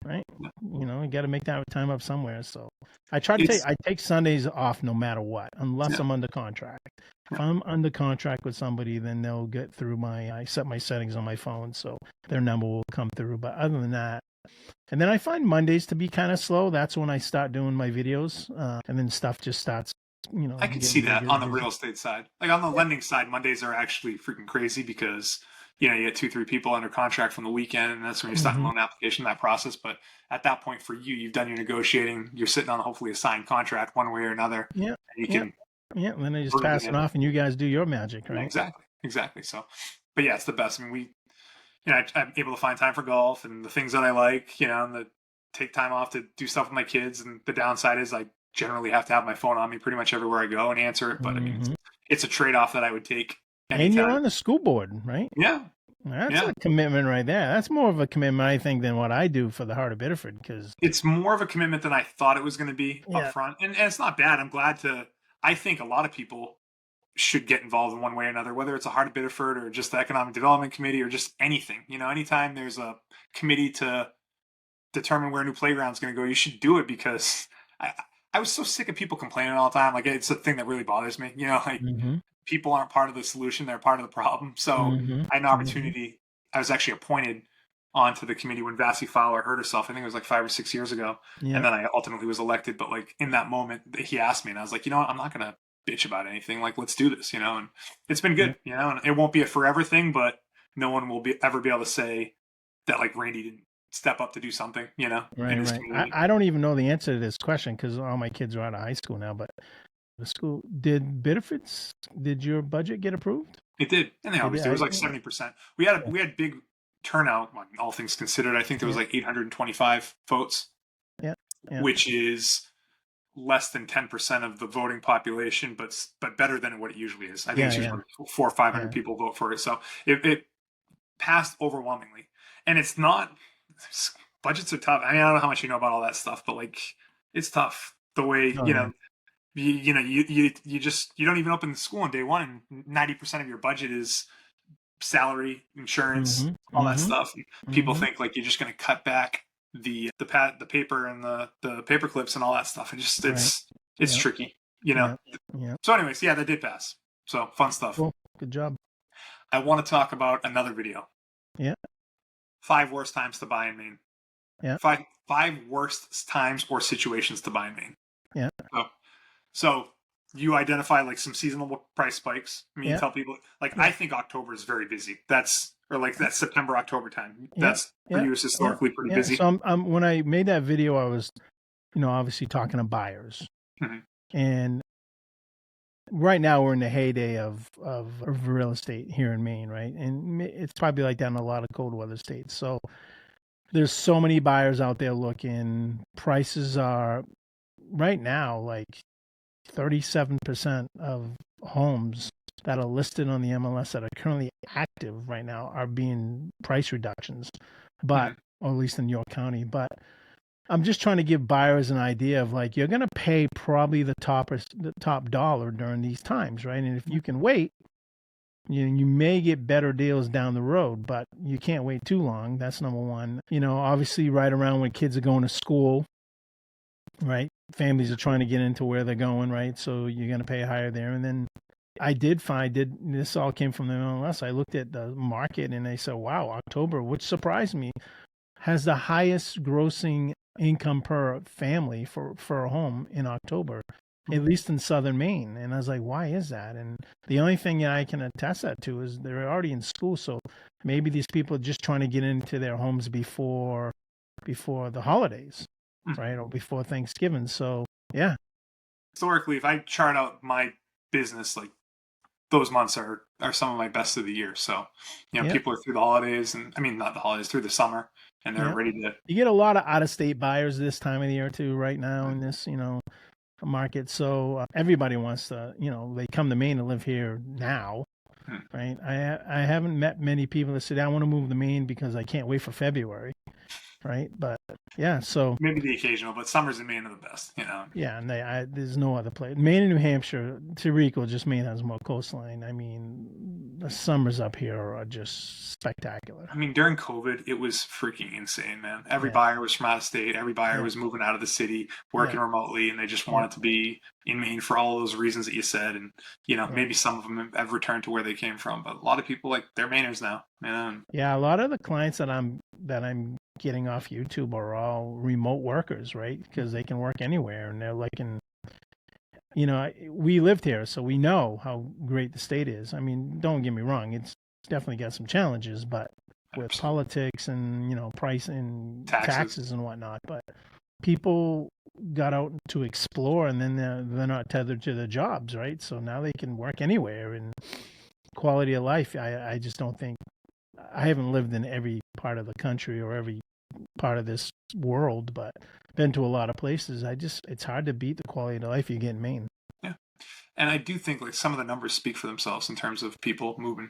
right? You got to make that time up somewhere. So It's I take Sundays off no matter what, unless yeah, I'm under contract. If yeah. I'm under contract with somebody, then they'll get through I set my settings on my phone, so their number will come through. But other than that, and then I find Mondays to be kind of slow. That's when I start doing my videos, and then stuff just starts, I can see getting that bigger, on the busy. real estate side. Like on the Yeah. lending side, Mondays are actually freaking crazy because you get 2, 3 people under contract from the weekend, and that's when you're starting Hmm. loan application, that process. But at that point, for you, you've done your negotiating. You're sitting on hopefully a signed contract one way or another, Yeah. and you Yeah. can Yeah. And then I just breathe it pass it in. off, and you guys do your magic, Yeah, right? exactly, exactly. So, but yeah, it's the best. I mean, I'm able to find time for golf and the things that I like, and take time off to do stuff with my kids. And the downside is I generally have to have my phone on me pretty much everywhere I go and answer it. But I mean, Hmm. it's a trade off that I would take And you're anytime. on the school board, right? Yeah, That's yeah. a commitment right there. That's more of a commitment, I think, than what I do for the Heart of Biddeford. Because It's more of a commitment than I thought it was going to be up yeah, front. And it's not bad. I'm glad to, I think a lot of people should get involved in one way or another, whether it's a Heart of Biddeford or just the Economic Development Committee or just anything. Anytime there's a committee to determine where a new playground's going to go, you should do it because I, I was so sick of people complaining all the time. Like it's a thing that really bothers me. Like mm-hmm, people aren't part of the solution; they're part of the problem. So mm-hmm, I had an mm-hmm, opportunity. I was actually appointed onto the committee when Vassie Fowler hurt herself. I think it was like 5 or 6 years ago, and yeah, then I ultimately was elected. But like in that moment, he asked me, and I was like, what? I'm not going to bitch about anything. Like let's do this. And it's been yeah, good. And it won't be a forever thing, but no one will ever be able to say that like Randy didn't step up to do something, in right, his right. community. I don't even know the answer to this question because all my kids are out of high school now. But the school did your budget get approved? It did, and they They always did. do. It was like 70%. We had big turnout, all things considered. I think there was Yeah. like 825 votes, Yeah. Yeah. which is less than 10% of the voting population, but better than what it usually is. I think Yeah. it's Yeah. usually 400 or 500 Yeah. people vote for it. So it passed overwhelmingly. And it's not, budgets are tough. I mean, I don't know how much you know about all that stuff, but like, it's tough the way, Oh, yeah. you just, you don't even open the school on day one, and 90% of your budget is salary, insurance, Mm-hmm. all that Mm-hmm. stuff. And people Mm-hmm. think like you're just going to cut back the paper and the paper clips and all that stuff. And just, Right. it's Yeah. tricky, Yeah. Yeah. So anyways, yeah, that did pass. So fun stuff. Cool. Good job. I want to talk about another video. Yeah. 5 worst times to buy in Maine. Yeah. Five worst times or situations to buy in Maine. Yeah. So you identify like some seasonal price spikes. I mean, you Yeah. tell people like, Yeah. I think October is very busy. Or like that September, October time. Yeah. That's for you is historically pretty Yeah. busy. So I'm when I made that video, I was, obviously talking to buyers, Mhm. and right now we're in the heyday of real estate here in Maine, right? And it's probably like that in a lot of cold weather states. So there's so many buyers out there looking. Prices are right now like 37% of homes that are listed on the MLS that are currently active right now are being price reductions, but Mhm. or at least in York County. But I'm just trying to give buyers an idea of like you're going to pay probably the top dollar during these times, right? And if you can wait, you may get better deals down the road, but you can't wait too long. That's number one. Obviously, right around when kids are going to school, right? Families are trying to get into where they're going, right? So you're going to pay higher there. And then I did find this all came from the MLS. I looked at the market and they said, wow, October, which surprised me, has the highest grossing income per family for a home in October, at least in southern Maine. And I was like, why is that? And the only thing I can attest that to is they're already in school. So maybe these people are just trying to get into their homes before the holidays, Mhm. right? Or before Thanksgiving. So yeah. Historically, if I chart out my business, like those months are some of my best of the year. So, Yeah. people are through the holidays, and I mean not the holidays, through the summer, and they're Yeah. ready to. You get a lot of out of state buyers this time of the year too, right now in this, market. So everybody wants to, they come to Maine to live here now, Hmm. right? I haven't met many people that said I want to move to Maine because I can't wait for February, right? But yeah, so Maybe the occasional, but summers in Maine are the best. yeah, and there's no other place. Maine and New Hampshire, Tirico, just Maine has more coastline. I mean, the summers up here are just spectacular. I mean, during COVID, it was freaking insane, man. Every Yeah, buyer was from out of state. Every buyer yeah, was moving out of the city, yeah, working remotely, and they just yeah, wanted to be in Maine for all of those reasons that you said. And yeah. maybe some of them have returned to where they came from, but a lot of people like they're Mainers now. Yeah, a lot of the clients that I'm getting off YouTube are all remote workers, right? Because they can work anywhere, and they're like we lived here, so we know how great the state is. I mean, don't get me wrong, it's definitely got some challenges, but with Absolutely. politics and price and Taxes. taxes and whatnot, but people got out to explore, and then they're not tethered to their jobs, right? So now they can work anywhere, and quality of life. I just don't think I haven't lived in every part of the country or every part of this world, but been to a lot of places. It's hard to beat the quality of life you get in Maine. Yeah. And I do think like some of the numbers speak for themselves in terms of people moving,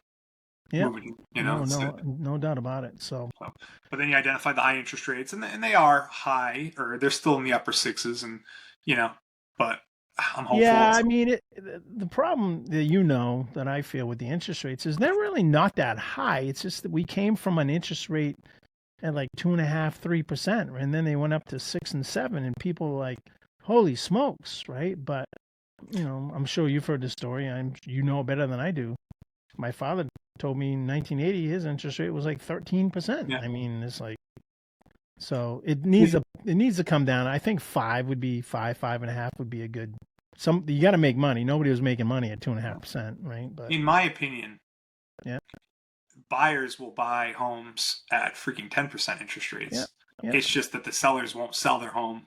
Yeah, moving. no doubt about it. So But then you identify the high interest rates, and they are high, or they're still in the upper sixes, and but I'm hopeful. yeah, I mean, the problem that that I feel with the interest rates is they're really not that high. It's just that we came from an interest rate at like 2.5, 3%, and then they went up to 6 and 7, and people were like, "Holy smokes!" Right? But I'm sure you've heard the story. You know better than I do. My father told me in 1980 his interest rate was like 13%. Yeah. I mean, it's like so it needs to come down. I think 5.5 would be a good. You got to make money. Nobody was making money at 2.5%, right? But In my opinion, yeah, buyers will buy homes at freaking 10% interest yeah, rates. yeah, It's just that the sellers won't sell their home,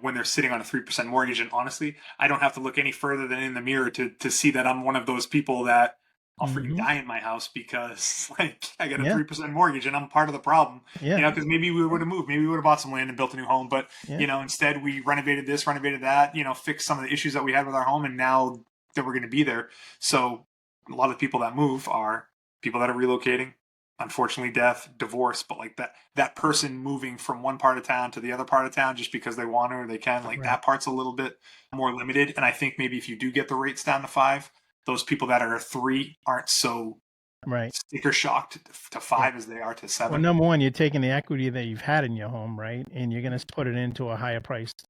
when they're sitting on a 3% mortgage. And honestly, I don't have to look any further than in the mirror to see that I'm one of those people that I'll freaking Mm-hmm. die in my house because like I got a Yeah. 3% mortgage and I'm part of the problem. Yeah. Because maybe we would have moved, maybe we would have bought some land and built a new home, but Yeah. instead we renovated this, renovated that, fixed some of the issues that we had with our home, and now that we're going to be there. So a lot of the people that move are people that are relocating, unfortunately death, divorce, but like that person moving from one part of town to the other part of town just because they want to or they can, like Right. that part's a little bit more limited. And I think maybe if you do get the rates down to 5, those people that are 3 aren't so Right. sticker shocked to Yeah. 5 as they are to Well, 7. number one, you're taking the equity that you've had in your home, right? And you're going to put it into a higher priced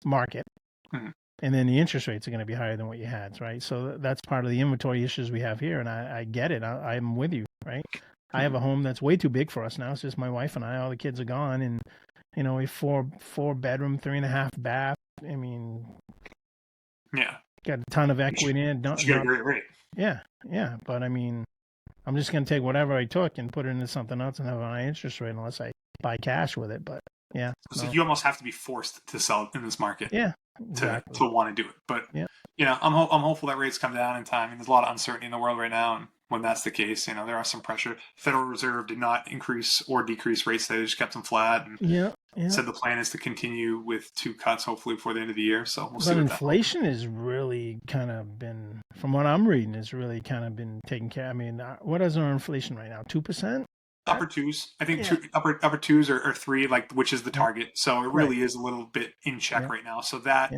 market. Mhm. And then the interest rates are going to be higher than what you had, right? So that's part of the inventory issues we have here. And I get it. I'm with you, right? I have Mhm. a home that's way too big for us now. It's just my wife and I. All the kids are gone. And, a four bedroom, 3.5 bath. I mean, Yeah. got a ton of equity in it. But Not, you got a not, great rate. yeah, yeah. But I mean, I'm just going to take whatever I took and put it into something else and have a high interest rate unless I buy cash with it. But yeah, So no. you almost have to be forced to sell in this market Yeah, to exactly. want to do it. But Yeah. I'm hopeful that rates come down in time. I mean, there's a lot of uncertainty in the world right now, and when that's the case, there are some pressure. Federal Reserve did not increase or decrease rates; they just kept them flat, and Yeah, yeah. said the plan is to continue with 2 cuts, hopefully before the end of the year. So we'll see But what that looks inflation has really kind of been, from what I'm reading, has really kind of been taken care. I mean, what is our inflation right now? 2%? upper twos. I think Yeah. upper twos or 3, like which is the Yeah. target. So it Right. really is a little bit in check Yeah. right now. So that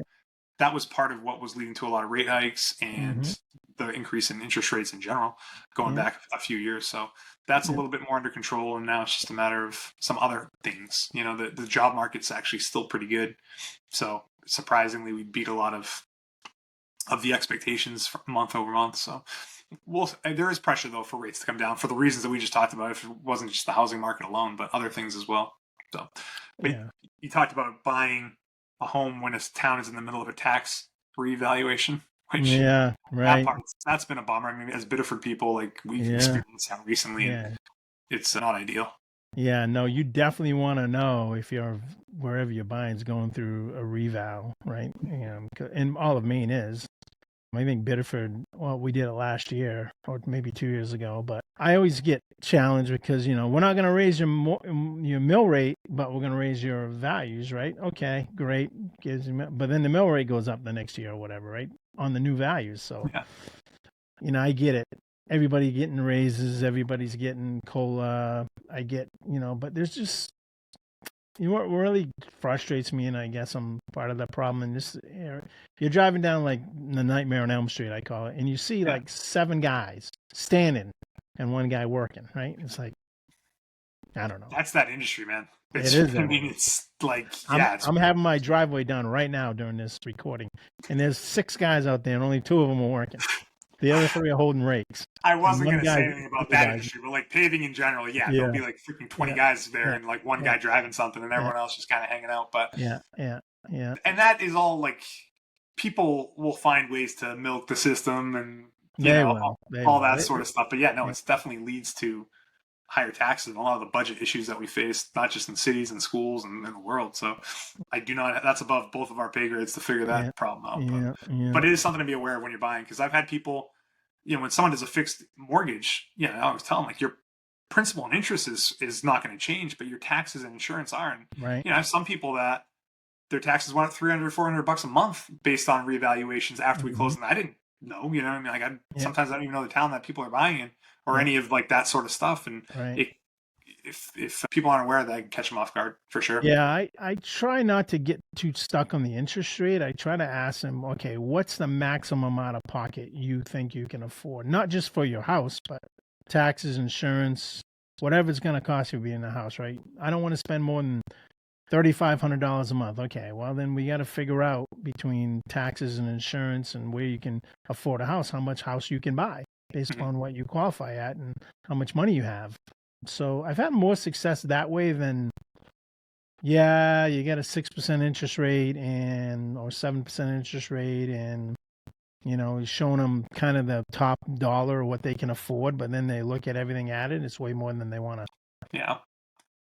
was part of what was leading to a lot of rate hikes and Mm-hmm. the increase in interest rates in general going Yeah. back a few years. So that's a Yeah. little bit more under control, and now it's just a matter of some other things. The job market's actually still pretty good. So surprisingly, we beat a lot of the expectations month over month. So there is pressure though for rates to come down for the reasons that we just talked about. If it wasn't just the housing market alone, but other things as well. So, but Yeah. you talked about buying a home when a town is in the middle of a tax reevaluation, which Yeah. Right. that's been a bummer. I mean, as Biddeford people, like we've Yeah. experienced that recently, and Yeah. it's not ideal. Yeah. No, you definitely want to know if you're wherever you're buying is going through a reval, right? And all of Maine is. I think Biddeford, well, we did it last year or maybe 2 years ago, but I always get challenged because, we're not going to raise your mill rate, but we're going to raise your values, right? Okay, great. But then the mill rate goes up the next year or whatever, right? On the new values. So, Yeah, I get it. Everybody getting raises, everybody's getting COLA. I get, but there's just what really frustrates me, and I guess I'm part of the problem in this area. You're driving down like the Nightmare on Elm Street, I call it, and you see yeah. like 7 guys standing and one guy working, right? It's like, I don't know. That's that industry, man. It It's is I that mean, industry. it's like I'm it's I'm weird. having my driveway done right now during this recording, and there's 6 guys out there, and only 2 of them are working. The other 3 are holding rakes, I and wasn't one going to say guy's anything about that supervising. industry, but like paving in general, yeah, there'll Yeah, be like freaking 20 yeah, guys there yeah, and like one yeah, guy driving something and yeah, everyone else just kind of hanging out. But, yeah, yeah, yeah, and that is all like people will find ways to milk the system and, They will. They all will. that sort of stuff. But yeah, no, Yeah, it's definitely leads to higher taxes and a lot of the budget issues that we face, not just in cities and schools and in the world. So I do not, that's above both of our pay grades to figure yeah, that problem out. yeah, yeah. But it is something to be aware of when you're buying, because I've had people, when someone does a fixed mortgage, I always tell them like your principal and interest is not going to change, but your taxes and insurance are. And, Right. I have some people that their taxes went up 300, $400 a month based on revaluations after we Hmm. closed. And I didn't know, what I mean? Like Yeah. sometimes I don't even know the town that people are buying in or Yeah. any of like that sort of stuff. And Right. it, if people aren't aware of that, I can catch them off guard for sure. Yeah. I try not to get too stuck on the interest rate. I try to ask them, okay, what's the maximum out of pocket you think you can afford? Not just for your house, but taxes, insurance, whatever it's going to cost you to be in the house, right? I don't want to spend more than $3,500 a month. Okay, well then we got to figure out between taxes and insurance and where you can afford a house, how much house you can buy based Mhm. upon what you qualify at and how much money you have. So I've had more success that way than, yeah, you get a 6% interest rate and or 7% interest rate, and you're showing them kind of the top dollar what they can afford, but then they look at everything added, it's way more than they want to. Yeah.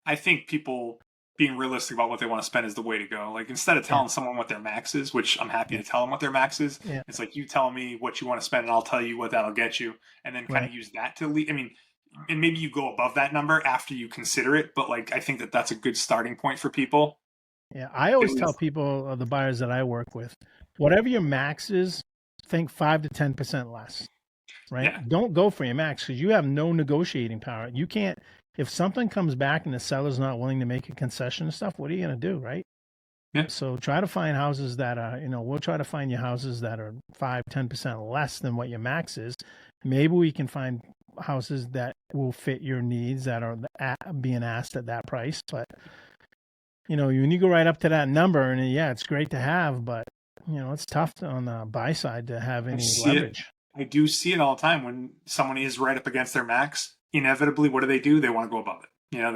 I think people being realistic about what they want to spend is the way to go. Like instead of Yeah. telling someone what their max is, which I'm happy Yeah. to tell them what their max is, Yeah. it's like you tell me what you want to spend and I'll tell you what that'll get you, and then kind Right. of use that to lead. I mean, and maybe you go above that number after you consider it, but like I think that that's a good starting point for people. Yeah. I At always tell least, people, the buyers that I work with, whatever your max is, think 5 to 10% less. Right? yeah, Don't go for your max because you have no negotiating power. You can't, if something comes back and the seller's not willing to make a concession and stuff, what are you going to do? Right? yeah, So try to find houses that are, we'll try to find you houses that are 5-10% less than what your max is. Maybe we can find houses that will fit your needs that are being asked at that price. But, when you go right up to that number, and yeah, it's great to have, but, it's tough on the buy side to have I any see it. leverage. I do see it all the time when someone is right up against their max. Inevitably, what do? They want to go above it. Yeah.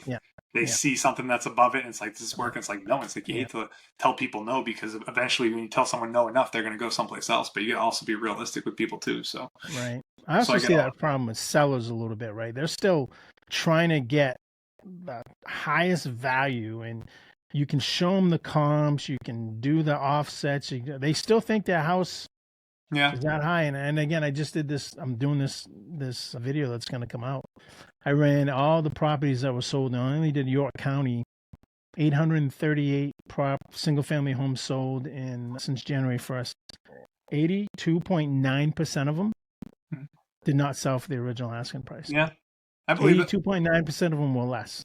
Yeah. They Yeah. see something that's above it, and it's like this is Yeah. working. It's like no, it's like you Yeah. hate to tell people no because eventually, when you tell someone no enough, they're going to go someplace else. But you got to also be realistic with people too. So, Right. I so also I get see all that problem with sellers a little bit, right? They're still trying to get the highest value, and you can show them the comps, you can do the offsets. They still think their house yeah, is that high. And again, I just did this. I'm doing this video that's going to come out. I ran all the properties that were sold. I only did York County. 838 single family homes sold since January 1st. 82.9% of them mhm, did not sell for the original asking price. yeah, I believe it. 82.9% of them were less.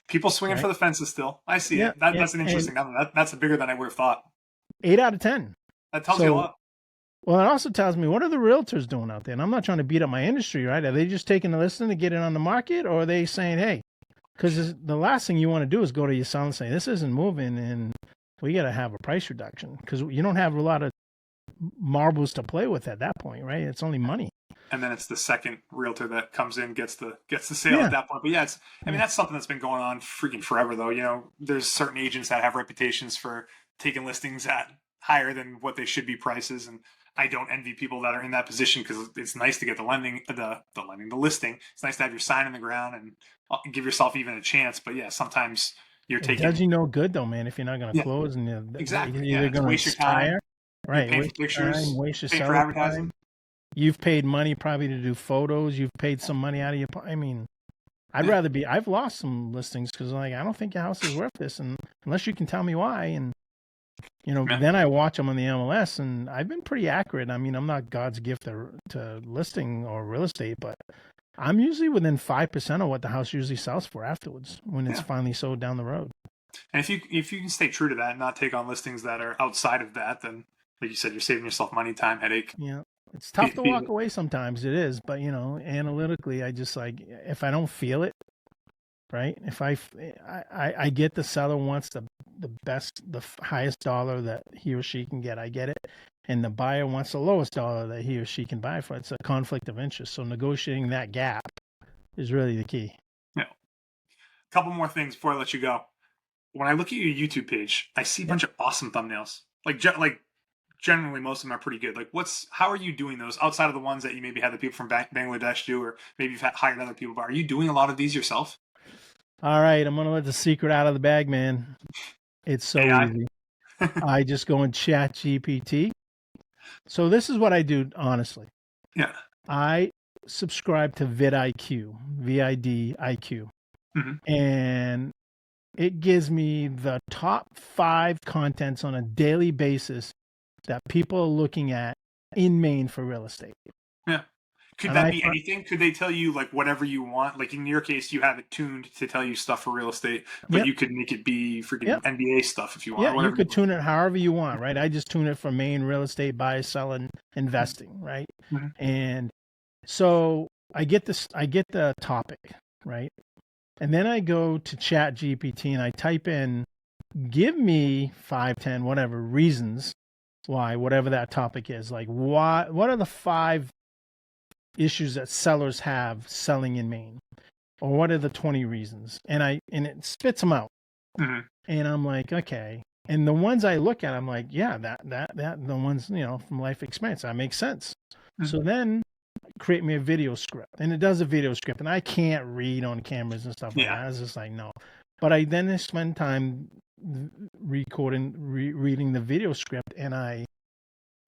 People swinging Right? for the fences still. I see Yeah, it. That's an and interesting number. That's bigger than I would have thought. 8 out of 10. That tells you a So, lot. well, it also tells me what are the realtors doing out there? And I'm not trying to beat up my industry, right? Are they just taking the listing to get it on the market, or are they saying, hey, because the last thing you want to do is go to your seller and say, this isn't moving, and we got to have a price reduction because you don't have a lot of marbles to play with at that point, right? It's only money. And then it's the second realtor that comes in gets the sale Yeah. at that point. But yeah, I mean Yeah. that's something that's been going on freaking forever though. There's certain agents that have reputations for taking listings at higher than what they should be prices, and I don't envy people that are in that position because it's nice to get the listing. It's nice to have your sign in the ground and give yourself even a chance. But yeah, sometimes you're It does taking you no good though, man, if you're not going to yeah, close and you're exactly, either yeah, to going to waste your time. expire, You're right? paying for Waste your time, pictures, waste your paying for seller advertising. time. You've paid money probably to do photos. You've paid some money out of your. I mean, I'd Yeah, rather be. I've lost some listings because like I don't think your house is worth this, and unless you can tell me why, and yeah. then I watch them on the MLS, and I've been pretty accurate. I mean, I'm not God's gift to listing or real estate, but I'm usually within 5% of what the house usually sells for afterwards when it's Yeah. finally sold down the road. And if you can stay true to that and not take on listings that are outside of that, then like you said, you're saving yourself money, time, headache. Yeah. It's tough to walk away sometimes. It is, but analytically, I just like if I don't feel it, right? If I get the seller wants the best, highest dollar that he or she can get, I get it, and the buyer wants the lowest dollar that he or she can buy for. It's a conflict of interest. So negotiating that gap is really the key. Yeah. A couple more things before I let you go. When I look at your YouTube page, I see a Yep. bunch of awesome thumbnails. Like generally, most of them are pretty good. Like, how are you doing those outside of the ones that you maybe had the people from Bangladesh do, or maybe you've hired other people? But are you doing a lot of these yourself? All right, I'm gonna let the secret out of the bag, man. It's so AI. easy. I just go in Chat GPT. So this is what I do, honestly. Yeah. I subscribe to vidIQ, VIDIQ, Hmm. and it gives me the top 5 contents on a daily basis that people are looking at in Maine for real estate. Yeah. Could And that be anything? Could they tell you like whatever you want? Like in your case, you have it tuned to tell you stuff for real estate, but yep, you could make it be freaking yep, NBA stuff if you want, yeah, or you whatever. could tune it however you want, right? I just tune it for Maine real estate, buy, selling, investing, right? Mm-hmm. And so I get the topic, right? And then I go to Chat GPT and I type in, give me 5, 10, whatever reasons why, whatever that topic is. Like what are the 5 issues that sellers have selling in Maine? Or what are the 20 reasons? And it spits them out. Mm-hmm. And I'm like, okay. And the ones I look at, I'm like, yeah, that the ones, from life experience, that makes sense. Mm-hmm. So then create me a video script, and it does a video script, and I can't read on cameras and stuff like Yeah. that. I was just like, no. But I then spend time recording, reading the video script, and I,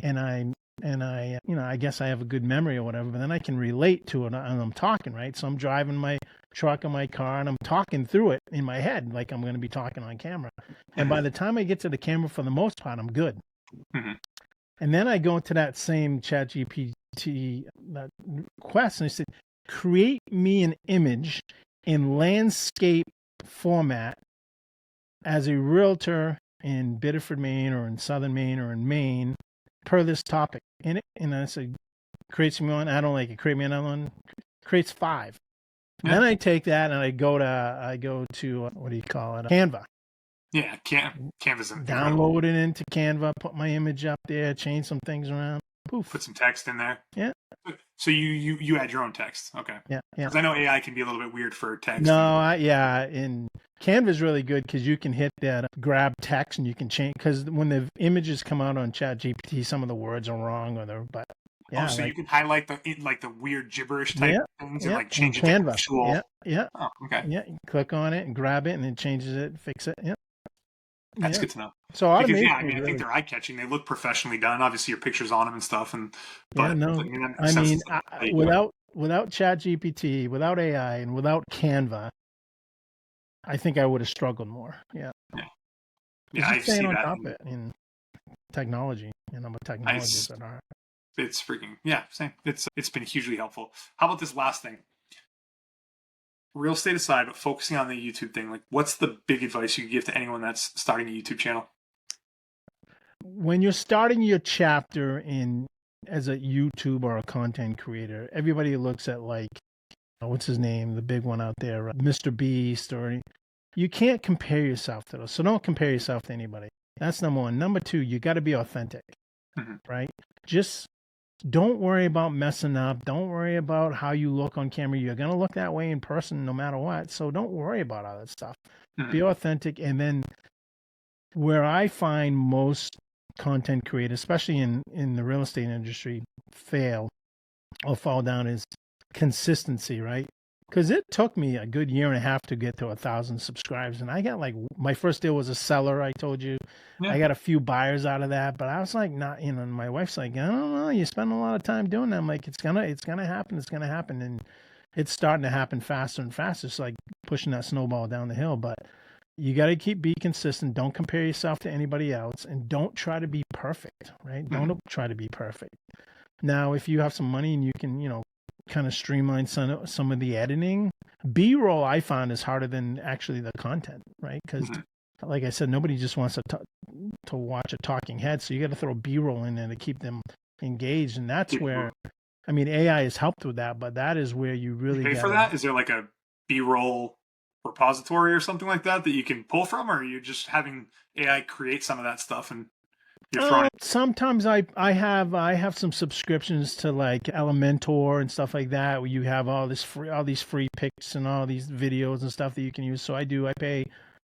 I guess I have a good memory or whatever, but then I can relate to it, and I'm talking, right? So I'm driving my truck or my car, and I'm talking through it in my head like I'm going to be talking on camera. And by the time I get to the camera, for the most part, I'm good. Mm-hmm. And then I go into that same ChatGPT that request, and I said, create me an image in landscape format as a realtor in Biddeford, Maine, or in Southern Maine, or in Maine, per this topic. And I said, creates me one. I don't like it. Create me another one. Creates 5. Yeah. Then I take that and I go to what do you call it? Canva. Yeah, Canva's Download it into Canva, put my image up there, change some things around. Poof. Put some text in there. Yeah. So you add your own text. Okay. Yeah. Because I know AI can be a little bit weird for text. No, and Canva is really good because you can hit that grab text and you can change, because when the images come out on ChatGPT, some of the words are wrong, but yeah. So you can highlight the weird gibberish type things and like change it to Canva. actual. Yeah. Oh, okay. Yeah. You click on it and grab it, and it changes it, fix it. Yeah. That's good to know. So automation. Because, I think they're eye catching. They look professionally done. Obviously, your pictures on them and stuff. Without ChatGPT, without AI, and without Canva, I think I would have struggled more. Yeah. I see on that. Top of it in technology, what technologies that are. It's freaking same. It's been hugely helpful. How about this last thing? Real estate aside, but focusing on the YouTube thing, like what's the big advice you give to anyone that's starting a YouTube channel? When you're starting your chapter as a YouTube or a content creator, everybody looks at what's his name, the big one out there, Mr. Beast, or you can't compare yourself to those. So don't compare yourself to anybody. That's number one. Number two, you got to be authentic, right? Just don't worry about messing up. Don't worry about how you look on camera. You're going to look that way in person no matter what. So don't worry about all that stuff. Be authentic. And then where I find most content creators, especially in the real estate industry, fail or fall down is consistency, right? Because it took me a good year and a half to get to 1,000 subscribers. And I got my first deal was a seller, I told you. Yeah. I got a few buyers out of that, but I was like, not, my wife's like, I don't know, you spend a lot of time doing that. I'm like, it's gonna happen. It's gonna happen. And it's starting to happen faster and faster. It's like pushing that snowball down the hill. But you got to be consistent. Don't compare yourself to anybody else, and don't try to be perfect, right? Don't try to be perfect. Now, if you have some money and you can, kind of streamline some of the editing, B-roll I found is harder than actually the content, right? Because like I said, nobody just wants to watch a talking head, so you got to throw B-roll in there to keep them engaged, and that's where, AI has helped with that, but that is where you really pay for that. Is there like a B-roll repository or something like that you can pull from, or are you just having AI create some of that stuff and you're throwing it? Sometimes I have some subscriptions to like Elementor and stuff like that, where you have all these free pics and all these videos and stuff that you can use. So I pay,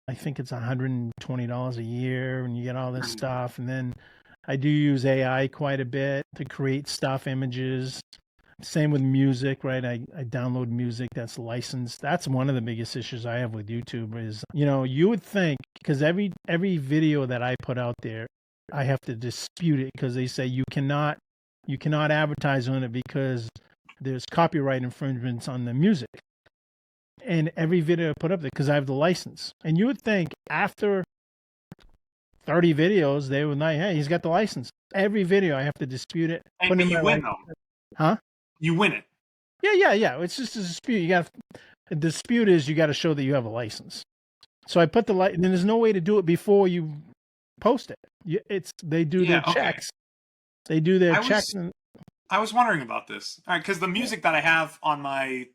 I think it's $120 a year, and you get all this stuff. And then I do use AI quite a bit to create stuff, images. Same with music, right? I download music that's licensed. That's one of the biggest issues I have with YouTube is, you would think, because every video that I put out there, I have to dispute it because they say you cannot advertise on it because there's copyright infringements on the music. And every video I put up there, because I have the license. And you would think after 30 videos, they would like, hey, he's got the license. Every video I have to dispute it. And you win though. Huh? You win it. Yeah. It's just a dispute. The dispute is you got to show that you have a license. So I put and there's no way to do it before you post it. They do their checks. They do their checks. I was wondering about this. All right, because the music that I have on my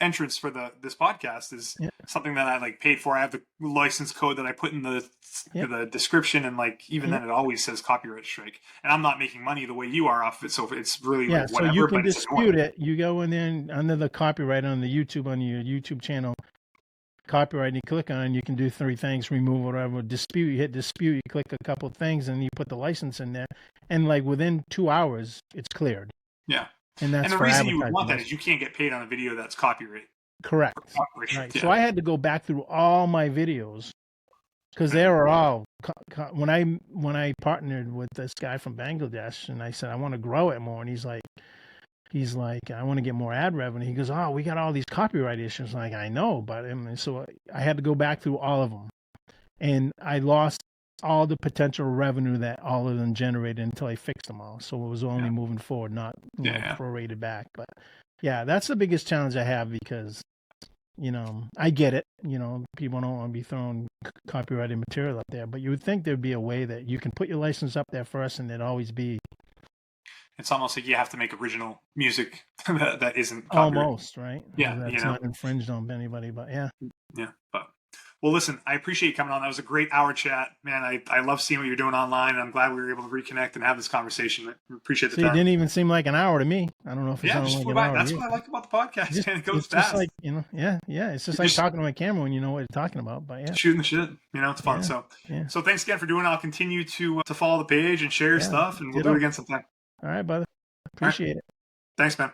entrance for this podcast is something that I paid for. I have the license code that I put in the description, and even then it always says copyright strike. And I'm not making money the way you are off of it, so it's really whatever. So you can dispute it. You go in there under the copyright on your YouTube channel, copyright, and you click on it, and you can do 3 things: remove whatever, dispute. You hit dispute, you click a couple of things, and you put the license in there, and within 2 hours, it's cleared. Yeah. And the reason you would want that is you can't get paid on a video that's copyright. Correct. Right. So I had to go back through all my videos because they were all when I partnered with this guy from Bangladesh and I said I want to grow it more, and he's like I want to get more ad revenue. He goes, oh, we got all these copyright issues. I'm like, I know, but so I had to go back through all of them, and I lost all the potential revenue that all of them generated until I fixed them all. So it was only moving forward, not prorated back. But yeah, that's the biggest challenge I have because I get it. People don't want to be throwing copyrighted material up there, but you would think there'd be a way that you can put your license up there first, and there'd always be. It's almost like you have to make original music that isn't copyrighted. Almost, right? Yeah, that's not infringed on anybody, but yeah. Yeah, but well, listen, I appreciate you coming on. That was a great hour chat, man. I love seeing what you're doing online, and I'm glad we were able to reconnect and have this conversation. I appreciate the time. It didn't even seem like an hour to me. I don't know if it's like an hour. That's what I like about the podcast, man. It goes fast. Just like it's just like talking to a camera when you know what you're talking about. But yeah, shooting the shit, it's fun. So thanks again for doing it. I'll continue to follow the page and share your stuff, and we'll do it again sometime. All right, brother. Appreciate it. Thanks, man.